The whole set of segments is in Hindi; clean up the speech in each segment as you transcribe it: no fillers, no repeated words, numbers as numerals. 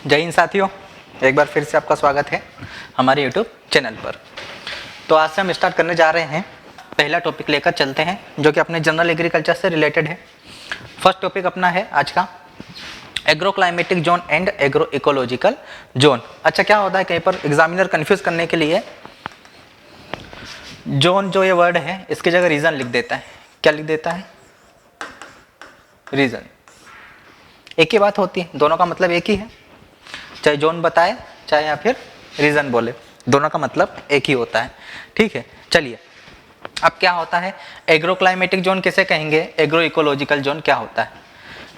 जय हिंद साथियों, एक बार फिर से आपका स्वागत है हमारे YouTube चैनल पर। तो आज से हम स्टार्ट करने जा रहे हैं, पहला टॉपिक लेकर चलते हैं जो कि अपने जनरल एग्रीकल्चर से रिलेटेड है। फर्स्ट टॉपिक अपना है आज का agro climatic zone and agro ecological zone. अच्छा, क्या होता है कहीं पर एग्जामिनर कंफ्यूज करने के लिए जोन जो ये वर्ड है इसकी जगह रीजन लिख देता है। क्या लिख देता है? रीजन। एक ही बात होती है, दोनों का मतलब एक ही है, चाहे जोन बताए चाहे या फिर रीजन बोले, दोनों का मतलब एक ही होता है। ठीक है, चलिए अब क्या होता है एग्रो क्लाइमेटिक जोन किसे कहेंगे, एग्रो इकोलॉजिकल जोन क्या होता है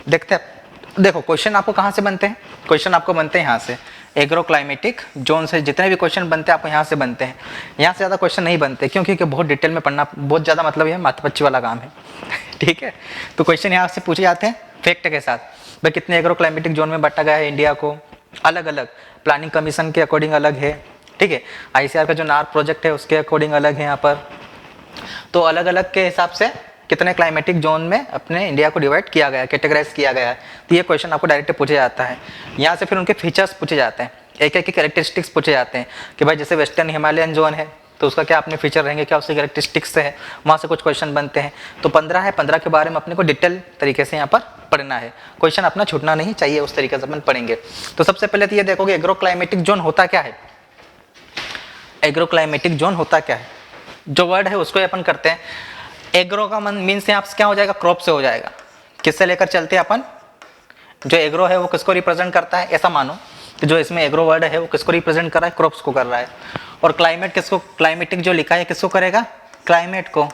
देखते हैं। देखो क्वेश्चन आपको कहाँ से बनते हैं, क्वेश्चन आपको बनते हैं यहाँ से, एग्रो क्लाइमेटिक जोन से जितने भी क्वेश्चन बनते हैं आपको यहाँ से बनते हैं। यहाँ से ज़्यादा क्वेश्चन नहीं बनते क्योंकि बहुत डिटेल में पढ़ना बहुत ज़्यादा मतलब ये माथापच्ची वाला काम है। ठीक है, तो क्वेश्चन यहाँ से पूछे जाते हैं फैक्ट के साथ, भाई कितने एग्रो क्लाइमेटिक जोन में बांटा गया है इंडिया को, अलग अलग प्लानिंग कमीशन के अकॉर्डिंग अलग है। ठीक है, आईसीआर का जो नार प्रोजेक्ट है उसके अकॉर्डिंग अलग है यहाँ पर। तो अलग अलग के हिसाब से कितने क्लाइमेटिक जोन में अपने इंडिया को डिवाइड किया गया है, कैटेगराइज किया गया है। तो ये क्वेश्चन आपको डायरेक्ट पूछा जाता है। यहाँ से फिर उनके फीचर्स पूछे जाते हैं, एक एक के कैरेक्टरिस्टिक्स पूछे जाते हैं कि भाई जैसे वेस्टर्न हिमालयन जोन है तो उसका क्या अपने फीचर रहेंगे, क्या उसके कैरेक्टरिस्टिक्स है, वहाँ से कुछ क्वेश्चन बनते हैं। तो 15 है, 15 के बारे में अपने को डिटेल तरीके से यहाँ पर पढ़ना है, क्वेश्चन अपना छूटना नहीं चाहिए, उस तरीके से अपन पढ़ेंगे। तो सबसे पहले तो ये देखोगे एग्रो क्लाइमेटिक जोन होता क्या है। एग्रो क्लाइमेटिक जोन होता क्या है, जो वर्ड है उसको अपन करते हैं। एग्रो का मीन्स यहाँ क्या हो जाएगा, क्रॉप से हो जाएगा। किससे लेकर चलते हैं अपन, जो एग्रो है वो किसको रिप्रेजेंट करता है, ऐसा मानो कि जो इसमें एग्रो वर्ड है वो किसको रिप्रेजेंट कर रहा है, क्रॉप्स को कर रहा है। और क्लाइमेट किसको, क्लाइमेटिक जो लिखा है किसको करेगा, क्लाइमेट को।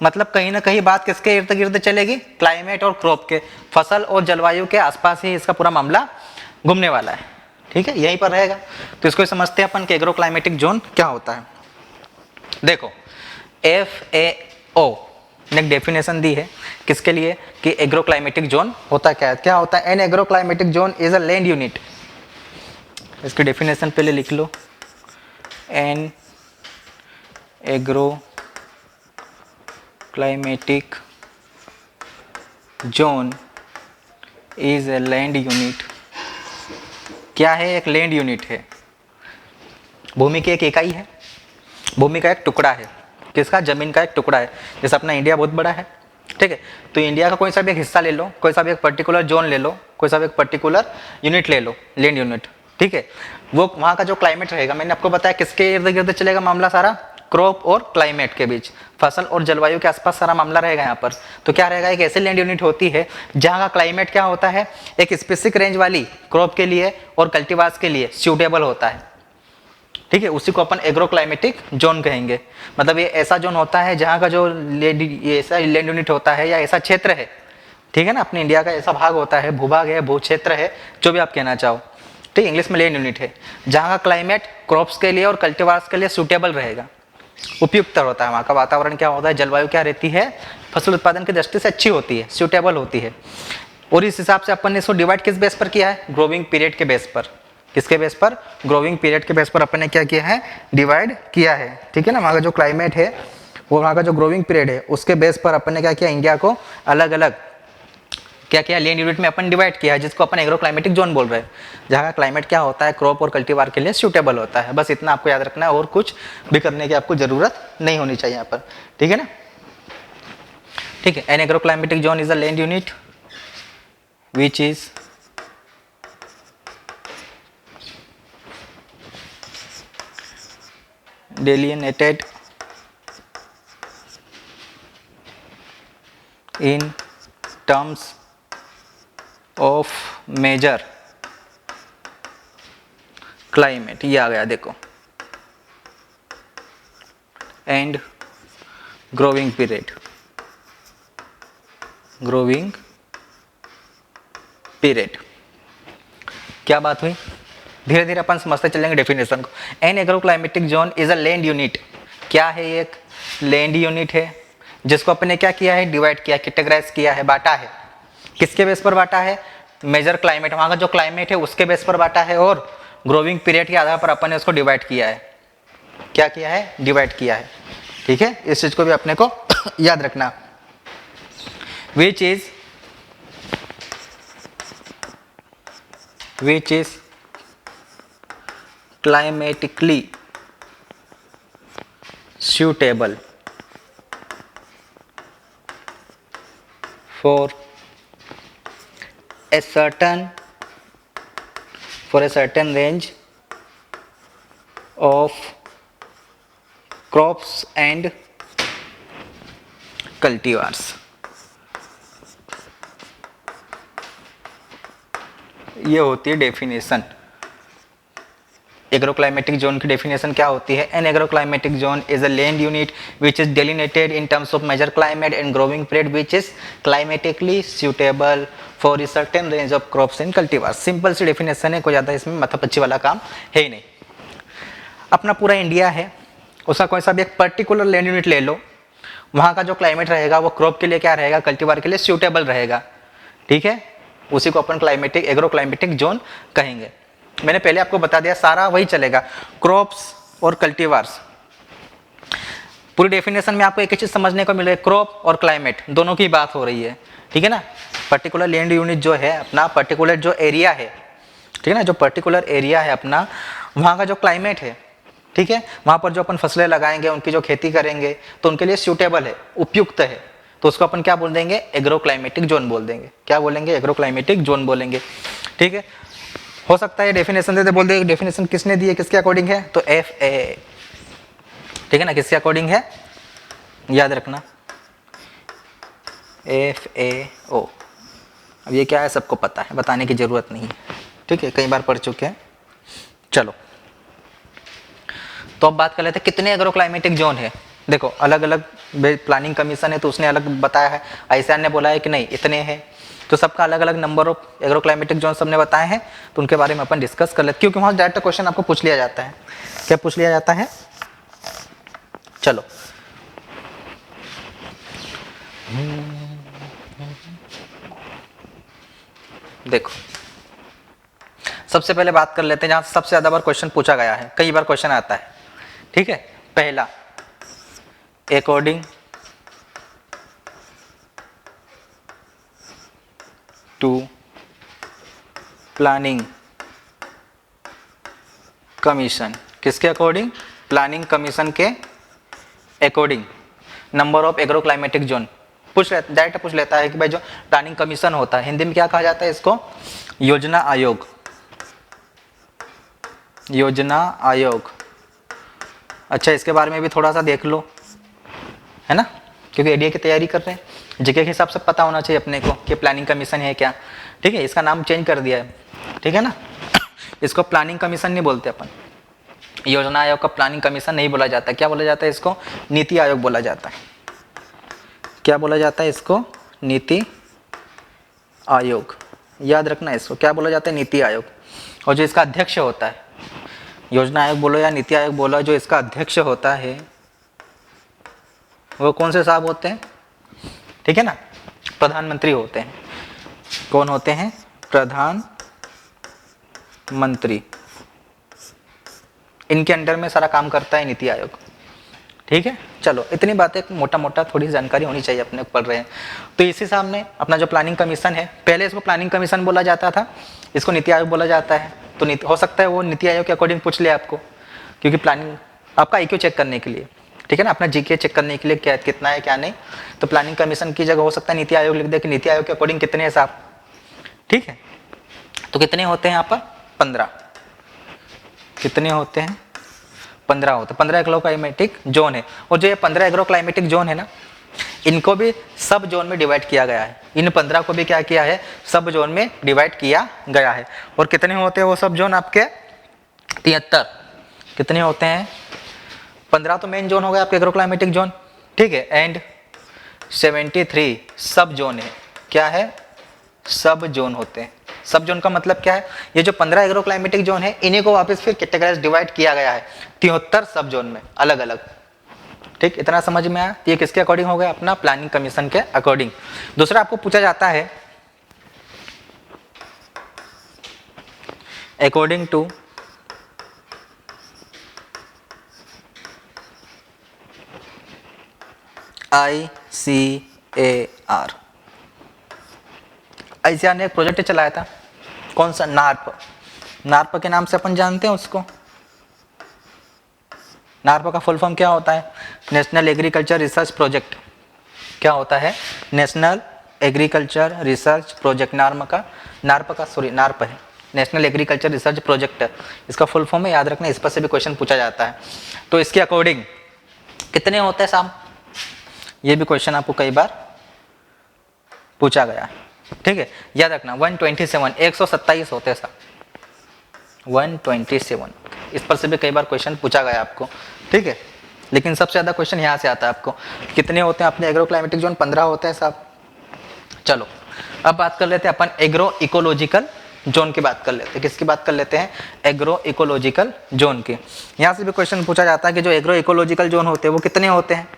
मतलब कहीं ना कहीं बात किसके इर्द गिर्द चलेगी, क्लाइमेट और क्रॉप के, फसल और जलवायु के आसपास ही इसका पूरा मामला घूमने वाला है। ठीक है, यहीं पर रहेगा। तो इसको समझते हैं अपन कि एग्रो क्लाइमेटिक जोन क्या होता है। देखो FAO ने एक डेफिनेशन दी है किसके लिए, कि एग्रो क्लाइमेटिक जोन होता क्या है। क्या होता है, an agro climatic zone is a land unit. इसकी डेफिनेशन पहले लिख लो, an agro climatic zone is a land unit. क्या है, एक लैंड यूनिट है, भूमि की एक इकाई है, भूमि का एक टुकड़ा है। किसका, जमीन का एक टुकड़ा है। जैसे अपना इंडिया बहुत बड़ा है, ठीक है, तो इंडिया का कोई सा भी एक हिस्सा ले लो, कोई सा भी एक पर्टिकुलर जोन ले लो, कोई सा भी एक पर्टिकुलर यूनिट ले लो, लैंड यूनिट। ठीक है, वो वहाँ का जो क्लाइमेट रहेगा, मैंने आपको बताया किसके इर्द गिर्द चलेगा मामला सारा, क्रॉप और क्लाइमेट के बीच, फसल और जलवायु के आसपास सारा मामला रहेगा यहाँ पर। तो क्या रहेगा, एक ऐसी लैंड यूनिट होती है जहाँ का क्लाइमेट क्या होता है, एक स्पेसिफिक रेंज वाली क्रॉप के लिए और कल्टीवार्स के लिए सूटेबल होता है। ठीक है, उसी को अपन एग्रो क्लाइमेटिक जोन कहेंगे। मतलब ये ऐसा जोन होता है जहाँ का जो ऐसा लैंड यूनिट होता है या ऐसा क्षेत्र है, ठीक है ना, अपने इंडिया का ऐसा भाग होता है, भूभाग है, भू क्षेत्र है, जो भी आप कहना चाहो, ठीक, इंग्लिश में लैंड यूनिट है, जहाँ का क्लाइमेट क्रॉप्स के लिए और कल्टीवार्स के लिए सूटेबल रहेगा, उपयुक्त होता है। वहाँ का वातावरण क्या होता है, जलवायु क्या रहती है, फसल उत्पादन की दृष्टि से अच्छी होती है, सूटेबल होती है। और इस हिसाब से अपन ने इसको डिवाइड किस बेस पर किया है, ग्रोविंग पीरियड के बेस पर। किसके बेस पर, ग्रोविंग पीरियड के बेस पर अपन ने क्या किया है, डिवाइड किया है। ठीक है ना, वहाँ का जो क्लाइमेट है वो वहाँ का जो ग्रोविंग पीरियड है उसके बेस पर अपन ने क्या किया, इंडिया को अलग अलग क्या किया, लैंड यूनिट में अपन डिवाइड किया है, जिसको अपन एग्रो क्लाइमेटिक जोन बोल रहे हैं, जहाँ का क्लाइमेट क्या होता है, क्रॉप और कल्टीवार के लिए सूटेबल होता है। बस इतना आपको याद रखना है, और कुछ भी करने की आपको जरूरत नहीं होनी चाहिए यहाँ पर। ठीक है ना, ठीक है। An agro climatic zone is a land unit which is delineated in terms of major climate, ये आ गया देखो, and growing period, growing period। क्या बात हुई, धीरे धीरे अपन समझते चलेंगे डेफिनेशन को। An agro climatic zone is a land unit. क्या है, एक लैंड यूनिट है जिसको अपन ने क्या किया है, डिवाइड किया, कैटेगराइज किया है, बांटा है। किसके बेस पर बांटा है, मेजर क्लाइमेट, वहाँ का जो क्लाइमेट है उसके बेस पर बांटा है, और ग्रोविंग पीरियड के आधार पर अपन ने उसको डिवाइड किया है। क्या किया है, डिवाइड किया है। ठीक है, इस चीज को भी अपने को याद रखना। Which is which is climatically suitable for a certain range of crops and cultivars. ये होती है डेफिनेशन। एग्रोक्लाइमेटिक जोन की डेफिनेशन क्या होती है? An agroclimatic zone is a land unit which is delineated in terms of major climate and growing period which is climatically suitable for a certain range of crops and cultivars. Simple सी डेफिनेशन है, कोई ज़्यादा इसमें मतलब वाला काम है ही नहीं। अपना पूरा इंडिया है, उसका कोई सा भी एक पर्टिकुलर लैंड यूनिट ले लो, वहाँ का जो क्लाइमेट रहेगा वो क्रॉप के लिए क्या रहेगा? कल्टीवार के लिए सूटेबल रहेगा। ठीक है, उसी को अपन क्लाइमेटिक एग्रोक्लाइमेटिक जोन कहेंगे। मैंने पहले आपको बता दिया, सारा वही चलेगा, क्रॉप्स और कल्टीवार्स। पूरी डेफिनेशन में आपको एक ही चीज समझने को मिले, क्रॉप और क्लाइमेट दोनों की बात हो रही है। ठीक है ना, पर्टिकुलर लैंड यूनिट जो है अपना, पर्टिकुलर जो एरिया है, ठीक है ना, जो पर्टिकुलर एरिया है अपना, वहाँ का जो क्लाइमेट है, ठीक है, वहाँ पर जो अपन फसलें लगाएंगे, उनकी जो खेती करेंगे, तो उनके लिए सूटेबल है, उपयुक्त है, तो उसको अपन क्या बोल देंगे? एग्रोक्लाइमेटिक जोन बोल देंगे। क्या बोलेंगे? एग्रोक्लाइमेटिक जोन बोलेंगे। ठीक है, हो सकता है डेफिनेशन देते बोल दे, डेफिनेशन किसने दी है, किसके अकॉर्डिंग है? तो FAO। ठीक है ना, किसके अकॉर्डिंग है? याद रखना, FAO। अब ये क्या है सबको पता है, बताने की जरूरत नहीं है। ठीक है, कई बार पढ़ चुके हैं। चलो, तो अब बात कर लेते हैं कितने एग्रोक्लाइमेटिक जोन है। देखो, अलग अलग प्लानिंग कमीशन है तो उसने अलग बताया है, ICAR ने बोला है कि नहीं इतने हैं, तो सबका अलग अलग नंबर ऑफ एग्रोक्लाइमेटिक जोन सबने बताए हैं, तो उनके बारे में अपन डिस्कस कर लेते, क्योंकि वहाँ डायरेक्ट क्वेश्चन आपको पूछ लिया जाता है। क्या पूछ लिया जाता है? चलो, देखो सबसे पहले बात कर लेते हैं जहाँ सबसे ज़्यादा बार क्वेश्चन पूछा गया है, कई बार क्वेश्चन आता है। ठीक है, पहला, अकॉर्डिंग टू प्लानिंग कमीशन। किसके अकॉर्डिंग? प्लानिंग कमीशन के according number of agroclimatic zone पूछ लेता, डायरेक्ट पूछ लेता है कि भाई जो प्लानिंग कमीशन होता है, हिंदी में क्या कहा जाता है इसको? योजना आयोग। योजना आयोग। अच्छा, इसके बारे में भी थोड़ा सा देख लो, है ना, क्योंकि एडीए की तैयारी कर रहे हैं, जगह के हिसाब से पता होना चाहिए अपने को कि प्लानिंग कमीशन है क्या। ठीक है, इसका नाम चेंज कर दिया है। ठीक है ना, इसको प्लानिंग कमीशन नहीं बोलते अपन, योजना आयोग का प्लानिंग कमीशन नहीं बोला जाता। क्या बोला जाता है इसको? नीति आयोग बोला जाता है। क्या बोला जाता है इसको? नीति आयोग। याद रखना इसको, क्या बोला जाता है? नीति आयोग। और जो इसका अध्यक्ष होता है, योजना आयोग बोलो या नीति आयोग बोलो, जो इसका अध्यक्ष होता है वो कौन से साहब होते हैं? ठीक है ना, प्रधानमंत्री होते हैं। कौन होते हैं? प्रधानमंत्री। इनके अंडर में सारा काम करता है नीति आयोग। ठीक है, चलो इतनी बातें मोटा मोटा थोड़ी जानकारी होनी चाहिए, अपने पढ़ रहे हैं तो। इसी सामने अपना जो प्लानिंग कमीशन है, पहले इसको प्लानिंग कमीशन बोला जाता था, इसको नीति आयोग बोला जाता है। तो हो सकता है वो नीति आयोग के अकॉर्डिंग पूछ ले आपको, क्योंकि प्लानिंग आपका IQ चेक करने के लिए, ठीक है ना, अपना GK चेक करने के लिए क्या कितना है क्या नहीं, तो प्लानिंग कमीशन की जगह हो सकता है नीति आयोग लिख दे कि नीति आयोग के अकॉर्डिंग कितने हैं साहब। ठीक है, तो कितने होते हैं यहाँ पर? 15। कितने होते हैं? 15 होते हैं। 15 एग्रोक्लाइमेटिक जोन है, और जो ये 15 एग्रोक्लाइमेटिक जोन है ना, इनको भी सब जोन में डिवाइड किया गया है। इन 15 को भी क्या किया है? सब जोन में डिवाइड किया गया है। और कितने होते हैं वो सब जोन आपके? 73। कितने होते हैं? 15 तो मेन जोन हो गया आपके एग्रोक्लाइमेटिक जोन, ठीक है, एंड 73 सब जोन है। क्या है? सब जोन होते हैं। सब जोन का मतलब क्या है? ये जो 15 एग्रोक्लाइमेटिक जोन है, इन्हीं को वापस फिर कैटेगराइज डिवाइड किया गया है 73 सब जोन में, अलग अलग। ठीक, इतना समझ में आया? ये किसके अकॉर्डिंग हो गया? अपना प्लानिंग कमीशन के अकॉर्डिंग। दूसरा आपको पूछा जाता है अकॉर्डिंग टू ICAR। ICAR ने एक प्रोजेक्ट चलाया था, कौन सा? नार्प। नार्प के नाम से अपन जानते हैं उसको। नार्प का फुल फॉर्म क्या होता है? National agriculture research project. क्या होता है? National agriculture research project. NARP है, नेशनल एग्रीकल्चर रिसर्च प्रोजेक्ट। इसका फुल फॉर्म है, याद रखना, इस पर से भी क्वेश्चन पूछा जाता है। तो इसके अकॉर्डिंग कितने होते हैं साहब? ये भी क्वेश्चन आपको कई बार पूछा गया है, ठीक है, याद रखना। 127, 127 होते हैं साहब, 127। इस पर से भी कई बार क्वेश्चन पूछा गया आपको, ठीक है। लेकिन सबसे ज़्यादा क्वेश्चन यहाँ से आता है आपको, कितने होते हैं अपने एग्रो क्लाइमेटिक जोन? 15 होते हैं साहब। चलो अब बात कर लेते हैं अपन एग्रो इकोलॉजिकल जोन की बात कर लेते हैं। किसकी बात कर लेते हैं? एग्रो इकोलॉजिकल जोन की। यहाँ से भी क्वेश्चन पूछा जाता है कि जो एग्रो इकोलॉजिकल जोन होते हैं वो कितने होते हैं?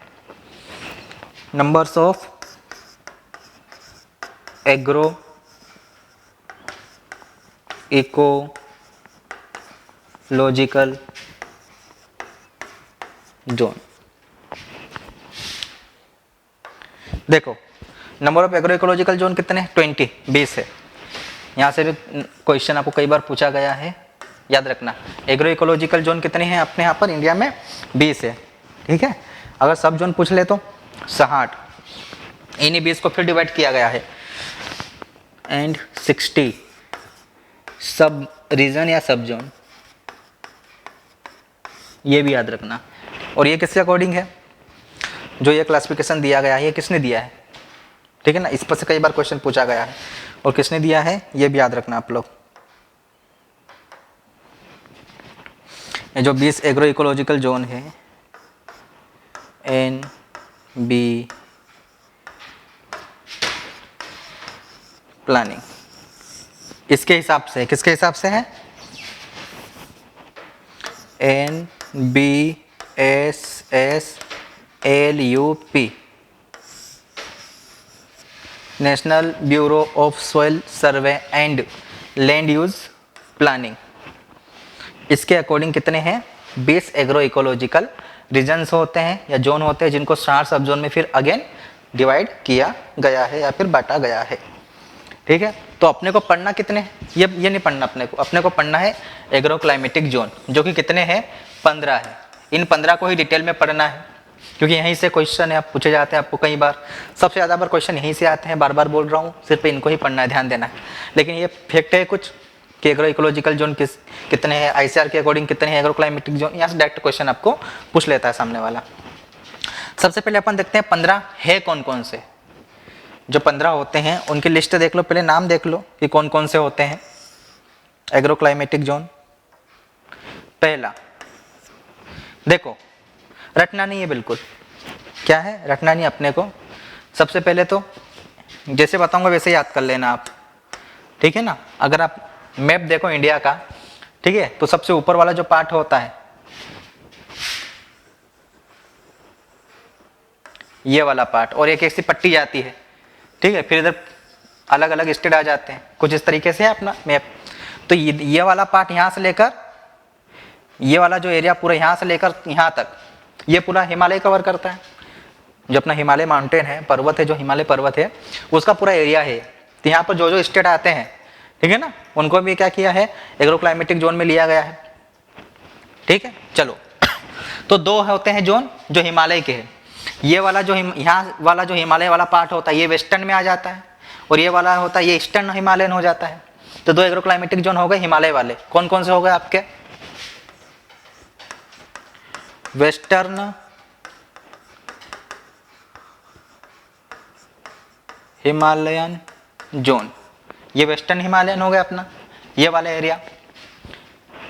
Numbers of agro ecological zone. देखो number of agro ecological zone कितने? 20, 20 है। यहाँ से भी क्वेश्चन आपको कई बार पूछा गया है, याद रखना। एग्रो इकोलॉजिकल जोन कितने हैं अपने यहाँ पर इंडिया में? 20 है, ठीक है। अगर सब जोन पूछ ले तो 60, इन्हीं 20 को फिर डिवाइड किया गया है, एंड 60 सब रीजन या सब जोन, ये भी याद रखना। और ये किसके अकॉर्डिंग है? जो ये क्लासिफिकेशन दिया गया है ये किसने दिया है? ठीक है ना, इस पर से कई बार क्वेश्चन पूछा गया है, और किसने दिया है ये भी याद रखना आप लोग। ये जो 20 एग्रो इकोलॉजिकल जोन है, NB प्लानिंग, इसके हिसाब से, किसके हिसाब से है? NBSSLUP, national bureau of soil survey and land use planning. इसके अकॉर्डिंग कितने हैं? 20 एग्रो इकोलॉजिकल रीजन्स होते हैं या जोन होते हैं, जिनको 60 सब जोन में फिर अगेन डिवाइड किया गया है या फिर बांटा गया है, ठीक है। तो अपने को पढ़ना कितने? ये नहीं पढ़ना अपने को पढ़ना है एग्रो क्लाइमेटिक जोन, जो कि कितने हैं? 15 है। इन 15 को ही डिटेल में पढ़ना है, क्योंकि यहीं से क्वेश्चन है, आप पूछे जाते हैं आपको कई बार, सबसे ज़्यादा बार क्वेश्चन यहीं से आते हैं। बार बार बोल रहा हूँ, सिर्फ इनको ही पढ़ना है, ध्यान देना है। लेकिन ये फैक्ट है कुछ कि एग्रो इकोलॉजिकल जोन कितने हैं, ICAR के अकॉर्डिंग कितने हैं एग्रो क्लाइमेटिक जोन, यहाँ से डायरेक्ट क्वेश्चन आपको पूछ लेता है सामने वाला। सबसे पहले अपन देखते हैं 15 है कौन कौन से। जो 15 होते हैं उनकी लिस्ट देख लो, पहले नाम देख लो कि कौन कौन से होते हैं एग्रो क्लाइमेटिक जोन। पहला देखो, रटना नहीं है बिल्कुल, क्या है रटना नहीं अपने को। सबसे पहले तो जैसे बताऊंगा वैसे याद कर लेना आप, ठीक है ना। अगर आप मैप देखो इंडिया का, ठीक है, तो सबसे ऊपर वाला जो पार्ट होता है ये वाला पार्ट, और एक ऐसी पट्टी जाती है, ठीक है, फिर इधर अलग अलग स्टेट आ जाते हैं, कुछ इस तरीके से है अपना मैप। तो ये वाला पार्ट यहाँ से लेकर ये वाला जो एरिया पूरा यहाँ से लेकर यहाँ तक, ये पूरा हिमालय कवर करता है। जो अपना हिमालय माउंटेन है, पर्वत है, जो हिमालय पर्वत है उसका पूरा एरिया है। तो यहाँ पर जो जो स्टेट आते हैं, ठीक है ना, उनको भी क्या किया है, एग्रो क्लाइमेटिक जोन में लिया गया है, ठीक है। चलो तो 2 होते हैं जोन जो हिमालय के हैं। ये वाला जो यहाँ वाला जो हिमालय वाला पार्ट होता है ये वेस्टर्न में आ जाता है, और ये वाला होता है ये ईस्टर्न हिमालयन हो जाता है। तो 2 एग्रो क्लाइमेटिक जोन हो गए हिमालय वाले। कौन कौन से हो गए आपके? वेस्टर्न हिमालयन जोन, ये वेस्टर्न हिमालयन हो गया अपना, ये वाला एरिया।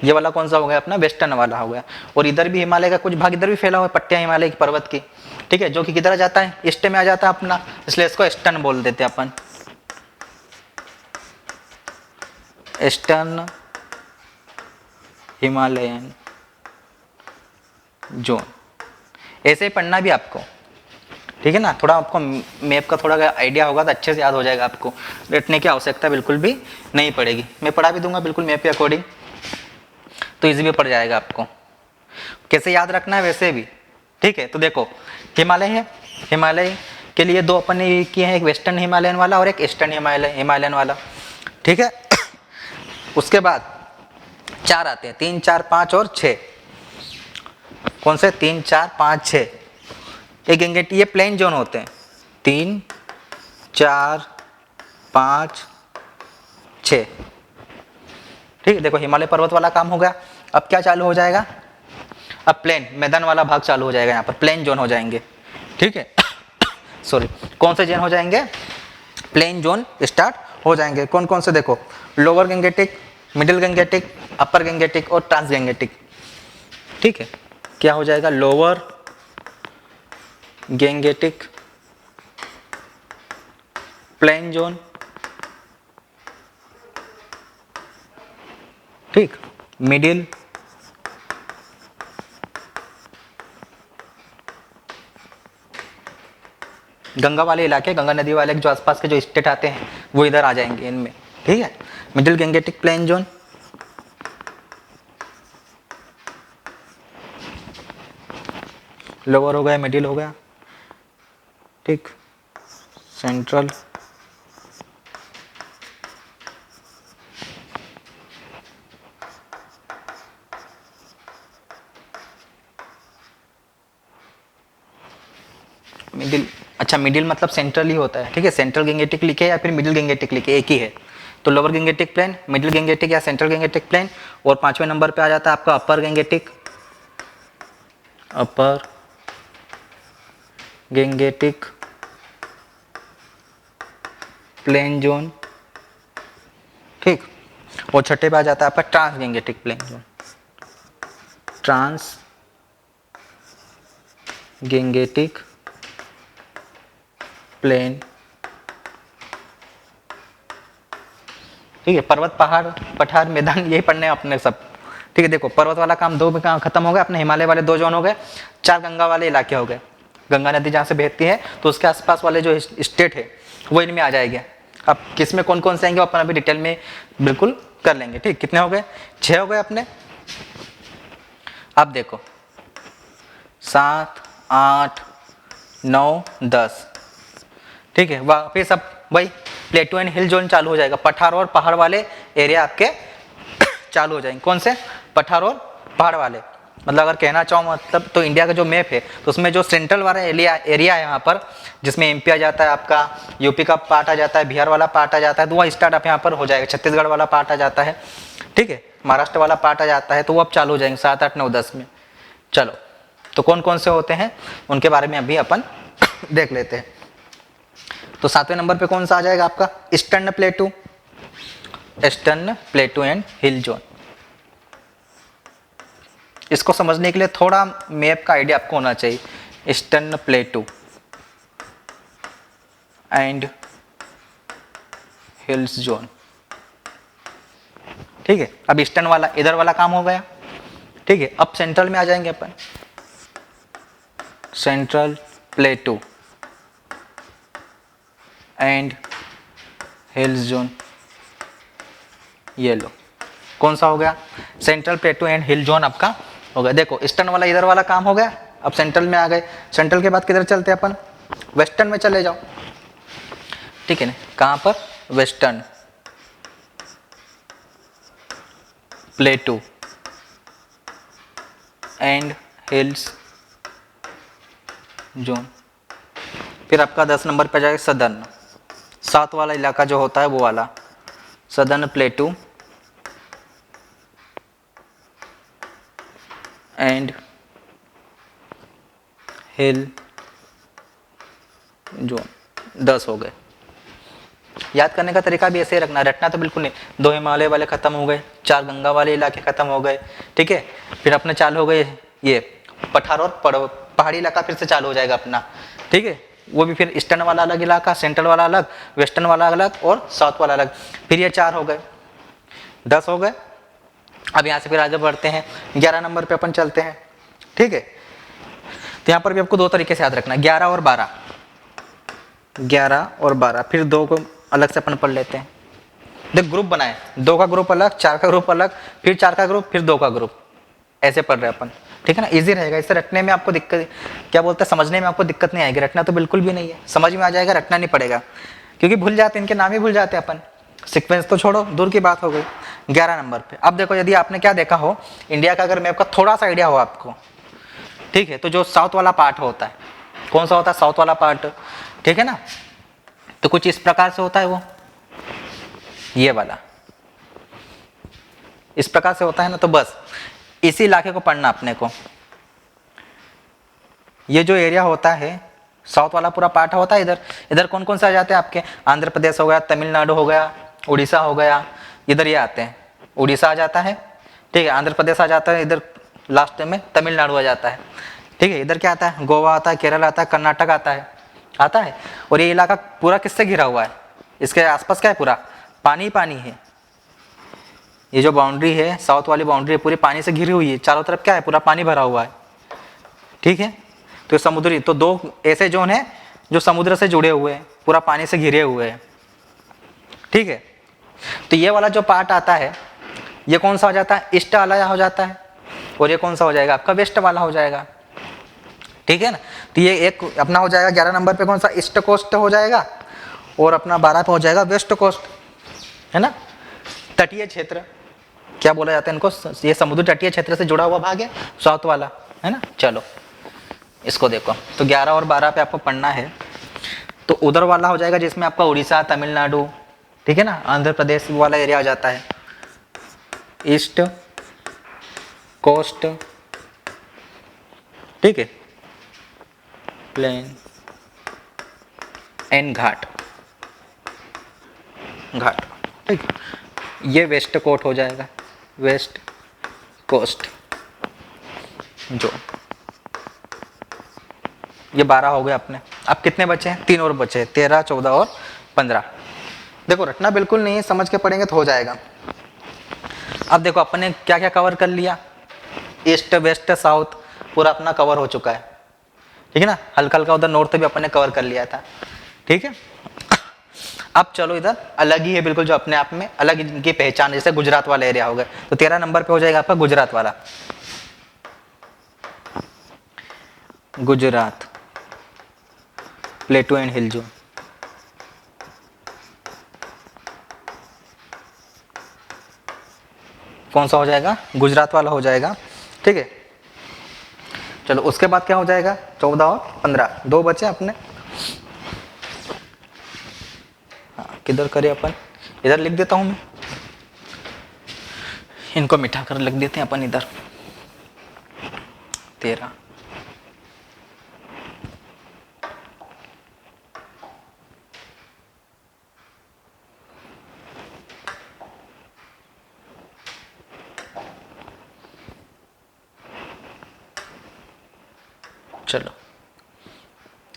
ये वाला कौन सा हो गया अपना? वेस्टर्न वाला हो गया। और इधर भी हिमालय का कुछ भाग इधर भी फैला हुआ है, पट्टियां हिमालय की पर्वत की, ठीक है, जो कि किधर आ जाता है? ईस्ट में आ जाता है अपना, इसलिए इसको ईस्टर्न बोल देते हैं अपन, ईस्टर्न हिमालयन जोन। ऐसे ही पढ़ना भी आपको, ठीक है ना। थोड़ा आपको मैप का थोड़ा आइडिया होगा तो अच्छे से याद हो जाएगा, आपको रटने की आवश्यकता बिल्कुल भी नहीं पड़ेगी। मैं पढ़ा भी दूंगा बिल्कुल मैप के अकॉर्डिंग, तो इजी भी पड़ जाएगा आपको। कैसे याद रखना है वैसे भी, ठीक है। तो देखो हिमालय है, हिमालय के लिए 2 अपन ने किए हैं, एक वेस्टर्न हिमालयन वाला और एक ईस्टर्न हिमालयन वाला, ठीक है। उसके बाद 4 आते हैं, 3 4 5 और 6। कौन से? 3 4 5 6। ये गंगेट, ये प्लेन जोन होते हैं। 3 4 5 6। ठीक है, देखो हिमालय पर्वत वाला काम हो गया। अब क्या चालू हो जाएगा? अब प्लेन मैदान वाला भाग चालू हो जाएगा। यहाँ पर प्लेन जोन हो जाएंगे। ठीक है सॉरी, कौन से जोन हो जाएंगे? प्लेन जोन स्टार्ट हो जाएंगे। कौन कौन से? देखो, lower Gangetic, middle Gangetic, upper Gangetic और ट्रांस गंगेटिक। ठीक है, क्या हो जाएगा? लोअर गंगेटिक प्लेन जोन, ठीक, मिडिल गंगा वाले इलाके, गंगा नदी वाले जो आसपास के जो स्टेट आते हैं वो इधर आ जाएंगे इनमें। ठीक है, middle Gangetic plain zone, lower हो गया, मिडिल हो गया, ठीक, सेंट्रल, मिडिल। अच्छा, मिडिल मतलब सेंट्रल ही होता है। ठीक है, सेंट्रल गंगेटिक लिखे या फिर मिडिल गंगेटिक लिखे, एक ही है। तो lower Gangetic plain, middle Gangetic या सेंट्रल गंगेटिक प्लेन। और 5वें नंबर पे आ जाता है आपका upper Gangetic, upper Gangetic plain zone. ठीक, और छठे पे आ जाता है आपका trans Gangetic plain zone, trans Gangetic plain. ठीक है, पर्वत पहाड़ पठार मैदान यही पढ़ने अपने सब। ठीक है, देखो पर्वत वाला काम 2 में काम खत्म हो गया अपने, हिमालय वाले 2 जोन हो गए, 4 गंगा वाले इलाके हो गए। गंगा नदी जहाँ से बहती है तो उसके आसपास वाले जो स्टेट है वो इनमें आ जाएंगे। अब किस में कौन कौन से आएंगे अपन अभी डिटेल में बिल्कुल कर लेंगे। ठीक, कितने हो गए? 6 हो गए अपने। अब देखो 7 8 9 10। ठीक है, वापिस अब वही प्लेटू एंड हिल जोन चालू हो जाएगा। पठार और पहाड़ वाले एरिया आपके चालू हो जाएंगे। कौन से? पठार और पहाड़ वाले। मतलब अगर कहना चाहूँ मतलब तो इंडिया का जो मैप है तो उसमें जो सेंट्रल वाला एरिया है यहाँ पर, जिसमें एमपी आ जाता है, आपका यूपी का पार्ट आ जाता है, बिहार वाला पार्ट आ जाता है, तो वह स्टार्ट आप यहाँ पर हो जाएगा। छत्तीसगढ़ वाला पार्ट आ जाता है, ठीक है, महाराष्ट्र वाला पार्ट आ जाता है, तो वो अब चालू हो जाएंगे 7 8 9 10 में। चलो, तो कौन कौन से होते हैं उनके बारे में अभी अपन देख लेते हैं। तो 7वें नंबर पे कौन सा आ जाएगा आपका? Eastern प्लेटू, eastern प्लेटू and hill zone. इसको समझने के लिए थोड़ा मैप का आइडिया आपको होना चाहिए। Eastern प्लेटू and hills zone. ठीक है, अब ईस्टर्न वाला इधर वाला काम हो गया। ठीक है, अब सेंट्रल में आ जाएंगे अपन, central plateau and hills zone. ये लो, कौन सा हो गया? Central plateau and hill zone आपका हो गया। देखो ईस्टर्न वाला इधर वाला काम हो गया, अब सेंट्रल में आ गए। सेंट्रल के बाद किधर चलते हैं अपन? वेस्टर्न में चले जाओ। ठीक है ना, कहाँ पर? Western प्लेटू and hills zone. फिर आपका 10 नंबर पे जाएगा सदर्न, 7 वाला इलाका जो होता है वो वाला, सदर्न प्लेटू एंड हिल जोन। 10 हो गए। याद करने का तरीका भी ऐसे ही रखना तो बिल्कुल नहीं। 2 हिमालय वाले खत्म हो गए, 4 गंगा वाले इलाके खत्म हो गए। ठीक है, फिर अपने चालू हो गए ये पठार और पहाड़ी इलाका फिर से चालू हो जाएगा अपना। ठीक है, वो भी फिर ईस्टर्न वाला अलग इलाका, सेंट्रल वाला अलग, वेस्टर्न वाला अलग और साउथ वाला अलग। फिर ये 4 हो गए, 10 हो गए। अब यहाँ से फिर आगे बढ़ते हैं, 11 नंबर पे अपन चलते हैं। ठीक है, तो यहाँ पर भी आपको 2 तरीके से याद रखना, 11 और 12, 11 और 12। फिर 2 को अलग से अपन पढ़ लेते हैं। देख ग्रुप बनाए, 2 का ग्रुप अलग, 4 का ग्रुप अलग, फिर 4 का ग्रुप, फिर 2 का ग्रुप, ऐसे पढ़ रहे हैं अपन। ठीक है ना, इजी रहेगा। इससे रटने में आपको दिक्कत, क्या बोलते हैं, समझने में आपको दिक्कत नहीं आएगी। रटना तो बिल्कुल भी नहीं है, समझ में आ जाएगा, रटना नहीं पड़ेगा, क्योंकि भूल जाते हैं, इनके नाम ही भूल जाते हैं अपन। सीक्वेंस तो छोड़ो, दूर की बात हो गई। 11 नंबर पे अब देखो, यदि आपने क्या देखा हो, इंडिया का अगर मैप का थोड़ा सा आइडिया हो आपको, ठीक है, तो जो साउथ वाला पार्ट होता है, कौन सा होता है, साउथ वाला पार्ट, ठीक है ना, तो कुछ इस प्रकार से होता है वो, ये वाला इस प्रकार से होता है ना। तो बस इसी इलाके को पढ़ना अपने को। ये जो एरिया होता है, साउथ वाला पूरा पार्ट होता है, इधर इधर कौन कौन से आ जाते हैं आपके, आंध्र प्रदेश हो गया, तमिलनाडु हो गया, उड़ीसा हो गया, इधर ये आते हैं, उड़ीसा आ जाता है, ठीक है, आंध्र प्रदेश आ जाता है, इधर लास्ट में तमिलनाडु आ जाता है, ठीक है, इधर क्या आता है, गोवा आता है, केरल आता है, कर्नाटक आता है। और ये इलाका पूरा किससे घिरा हुआ है, इसके आसपास क्या है, पूरा पानी पानी है। ये जो बाउंड्री है, साउथ वाली बाउंड्री पूरी पानी से घिरी हुई है, चारों तरफ क्या है, पूरा पानी भरा हुआ है, ठीक है। तो समुद्री, तो दो ऐसे जोन है जो समुद्र से जुड़े हुए हैं, पूरा पानी से घिरे हुए हैं, ठीक है। तो ये वाला जो पार्ट आता है, ये कौन सा हो जाता है, ईस्ट वाला हो जाता है, और ये कौन सा हो जाएगा आपका, वेस्ट वाला हो जाएगा, ठीक है ना। तो ये एक अपना हो जाएगा 11 नंबर पे कौन सा, ईस्ट कोस्ट हो जाएगा, और अपना 12 पे हो जाएगा वेस्ट कोस्ट, है ना। तटीय क्षेत्र क्या बोला जाता है इनको, ये समुद्र तटीय क्षेत्र से जुड़ा हुआ भाग है साउथ वाला, है ना। चलो इसको देखो, तो 11 और 12 पे आपको पढ़ना है। तो उधर वाला हो जाएगा जिसमें आपका उड़ीसा, तमिलनाडु, ठीक है ना, आंध्र प्रदेश वाला एरिया आ जाता है, ईस्ट कोस्ट, ठीक है, प्लेन एंड घाट, ठीक है। ये वेस्ट कोस्ट हो जाएगा, वेस्ट कोस्ट जो, ये 12 हो गए अपने। अब कितने बचे हैं, 3 और बचे हैं, 13, 14 और 15। देखो रटना बिल्कुल नहीं है, समझ के पढ़ेंगे तो हो जाएगा। अब देखो अपने क्या क्या कवर कर लिया, ईस्ट वेस्ट साउथ पूरा अपना कवर हो चुका है, ठीक है ना। हल्का हल्का उधर नॉर्थ भी अपने कवर कर लिया था, ठीक है। अब चलो इधर अलग ही है बिल्कुल, जो अपने आप में अलग इनकी पहचान, जैसे गुजरात वाला एरिया हो गया, तो 13 नंबर पे हो जाएगा आपका गुजरात वाला, गुजरात प्लेटू एंड हिल जोन, कौन सा हो जाएगा, गुजरात वाला हो जाएगा, ठीक है। चलो उसके बाद क्या हो जाएगा, 14 और 15, 2 बचे अपने। हाँ किधर करें अपन, इधर लिख देता हूं मैं, इनको मिठा कर लिख देते हैं अपन इधर, 13। चलो